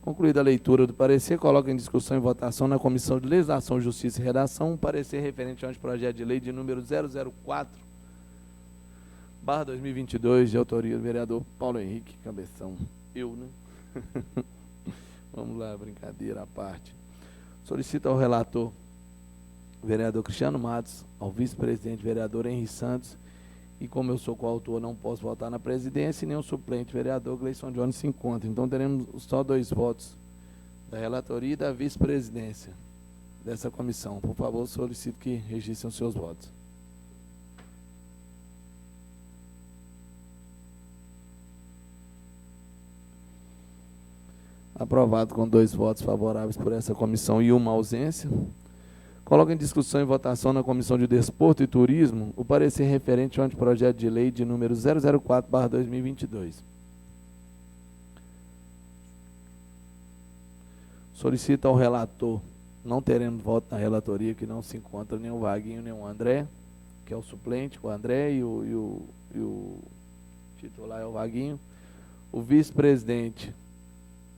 Concluída a leitura do parecer, coloco em discussão e votação na Comissão de Legislação, Justiça e Redação um parecer referente ao anteprojeto de lei de número 004/2022, de autoria do vereador Paulo Henrique Cabeção. Eu, né? Vamos lá, brincadeira à parte. Solicito ao relator, vereador Cristiano Matos, ao vice-presidente, vereador Henri Santos, e como eu sou coautor, não posso votar na presidência, e nem o suplente, vereador Gleison Jones, se encontra. Então, teremos só 2 votos da relatoria e da vice-presidência dessa comissão. Por favor, solicito que registrem os seus votos. Aprovado com 2 votos favoráveis por essa comissão e 1 ausência. Coloco em discussão e votação na Comissão de Desporto e Turismo o parecer referente ao anteprojeto de lei de número 004/2022. Solicito ao relator, não teremos voto na relatoria, que não se encontra nem o Vaguinho nem o André, que é o suplente, o André e o titular é o Vaguinho. O vice-presidente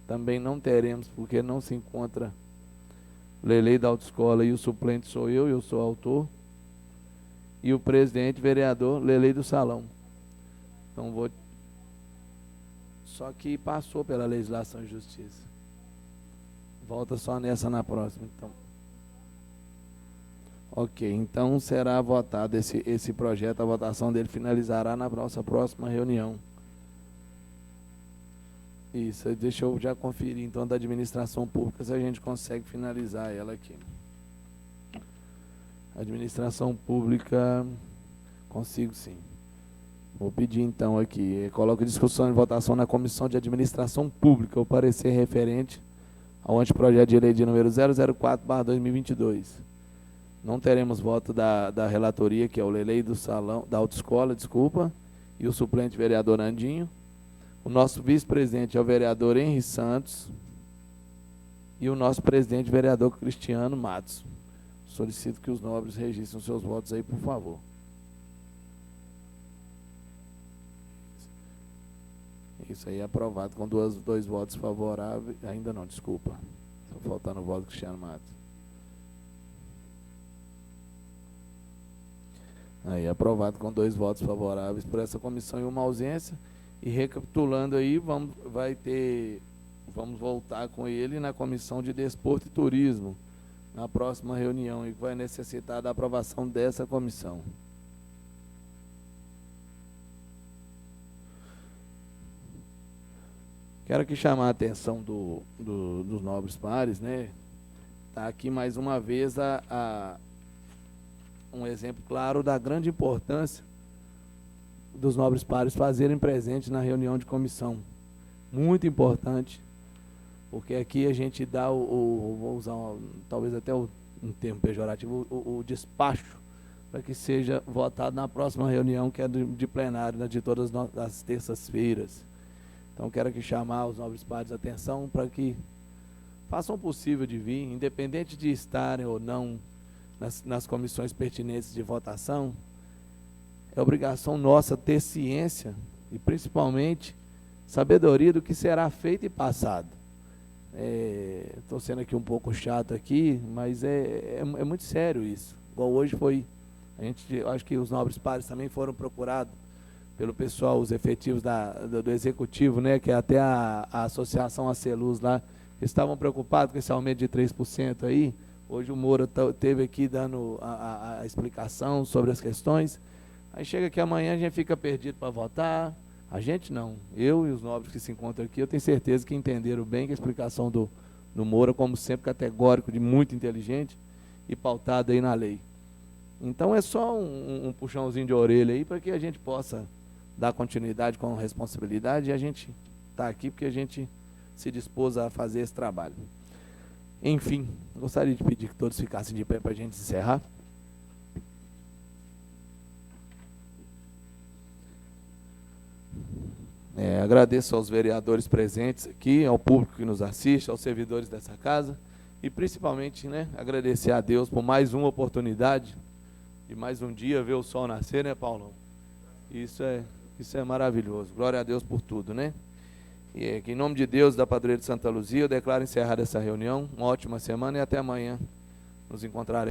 também não teremos, porque não se encontra Lelei da autoescola e o suplente sou eu sou autor. E o presidente, vereador Lelei do Salão. Então vou... Só que passou pela Legislação e Justiça. Volta só nessa na próxima, então. Ok, então será votado esse projeto, a votação dele finalizará na nossa próxima reunião. Isso, deixa eu já conferir, então, da administração pública, se a gente consegue finalizar ela aqui. Administração pública, consigo sim. Vou pedir, então, aqui, coloco em discussão e votação na Comissão de Administração Pública o parecer referente ao anteprojeto de lei de número 004/2022. Não teremos voto da relatoria, que é o Lelei do Salão, da autoescola, desculpa, e o suplente vereador Andinho. O nosso vice-presidente é o vereador Henri Santos e o nosso presidente, vereador Cristiano Matos. Solicito que os nobres registrem os seus votos aí, por favor. Isso aí é aprovado com 2 votos favoráveis. Ainda não, desculpa. Só faltando o voto do Cristiano Matos. Aí, aprovado com 2 votos favoráveis por essa comissão e 1 ausência. E recapitulando aí, vamos voltar com ele na Comissão de Desporto e Turismo, na próxima reunião, e que vai necessitar da aprovação dessa comissão. Quero aqui chamar a atenção dos nobres pares, né? Está aqui mais uma vez um exemplo claro da grande importância dos nobres pares fazerem presente na reunião de comissão. Muito importante, porque aqui a gente dá vou usar talvez até um termo pejorativo, o despacho, para que seja votado na próxima reunião, que é de plenário, de todas as terças-feiras. Então, quero aqui chamar os nobres pares a atenção para que façam o possível de vir, independente de estarem ou não nas comissões pertinentes de votação. É obrigação nossa ter ciência e, principalmente, sabedoria do que será feito e passado. Estou sendo aqui um pouco chato aqui, mas é muito sério isso. Igual hoje foi, acho que os nobres pares também foram procurados pelo pessoal, os efetivos do executivo, né, que é até a associação Aceluz lá, estavam preocupados com esse aumento de 3% aí. Hoje o Moura teve aqui dando a explicação sobre as questões. Aí chega que amanhã a gente fica perdido para votar. A gente não. Eu e os nobres que se encontram aqui, eu tenho certeza que entenderam bem que a explicação do Moura, como sempre, categórico, de muito inteligente e pautado aí na lei. Então é só um puxãozinho de orelha aí para que a gente possa dar continuidade com responsabilidade, e a gente está aqui porque a gente se dispôs a fazer esse trabalho. Enfim, gostaria de pedir que todos ficassem de pé para a gente encerrar. Agradeço aos vereadores presentes aqui, ao público que nos assiste, aos servidores dessa casa e principalmente, né, agradecer a Deus por mais uma oportunidade e mais um dia ver o sol nascer, né, Paulão? Isso é maravilhoso. Glória a Deus por tudo, né? E que em nome de Deus, da Padroeira de Santa Luzia, eu declaro encerrada essa reunião. Uma ótima semana e até amanhã nos encontraremos.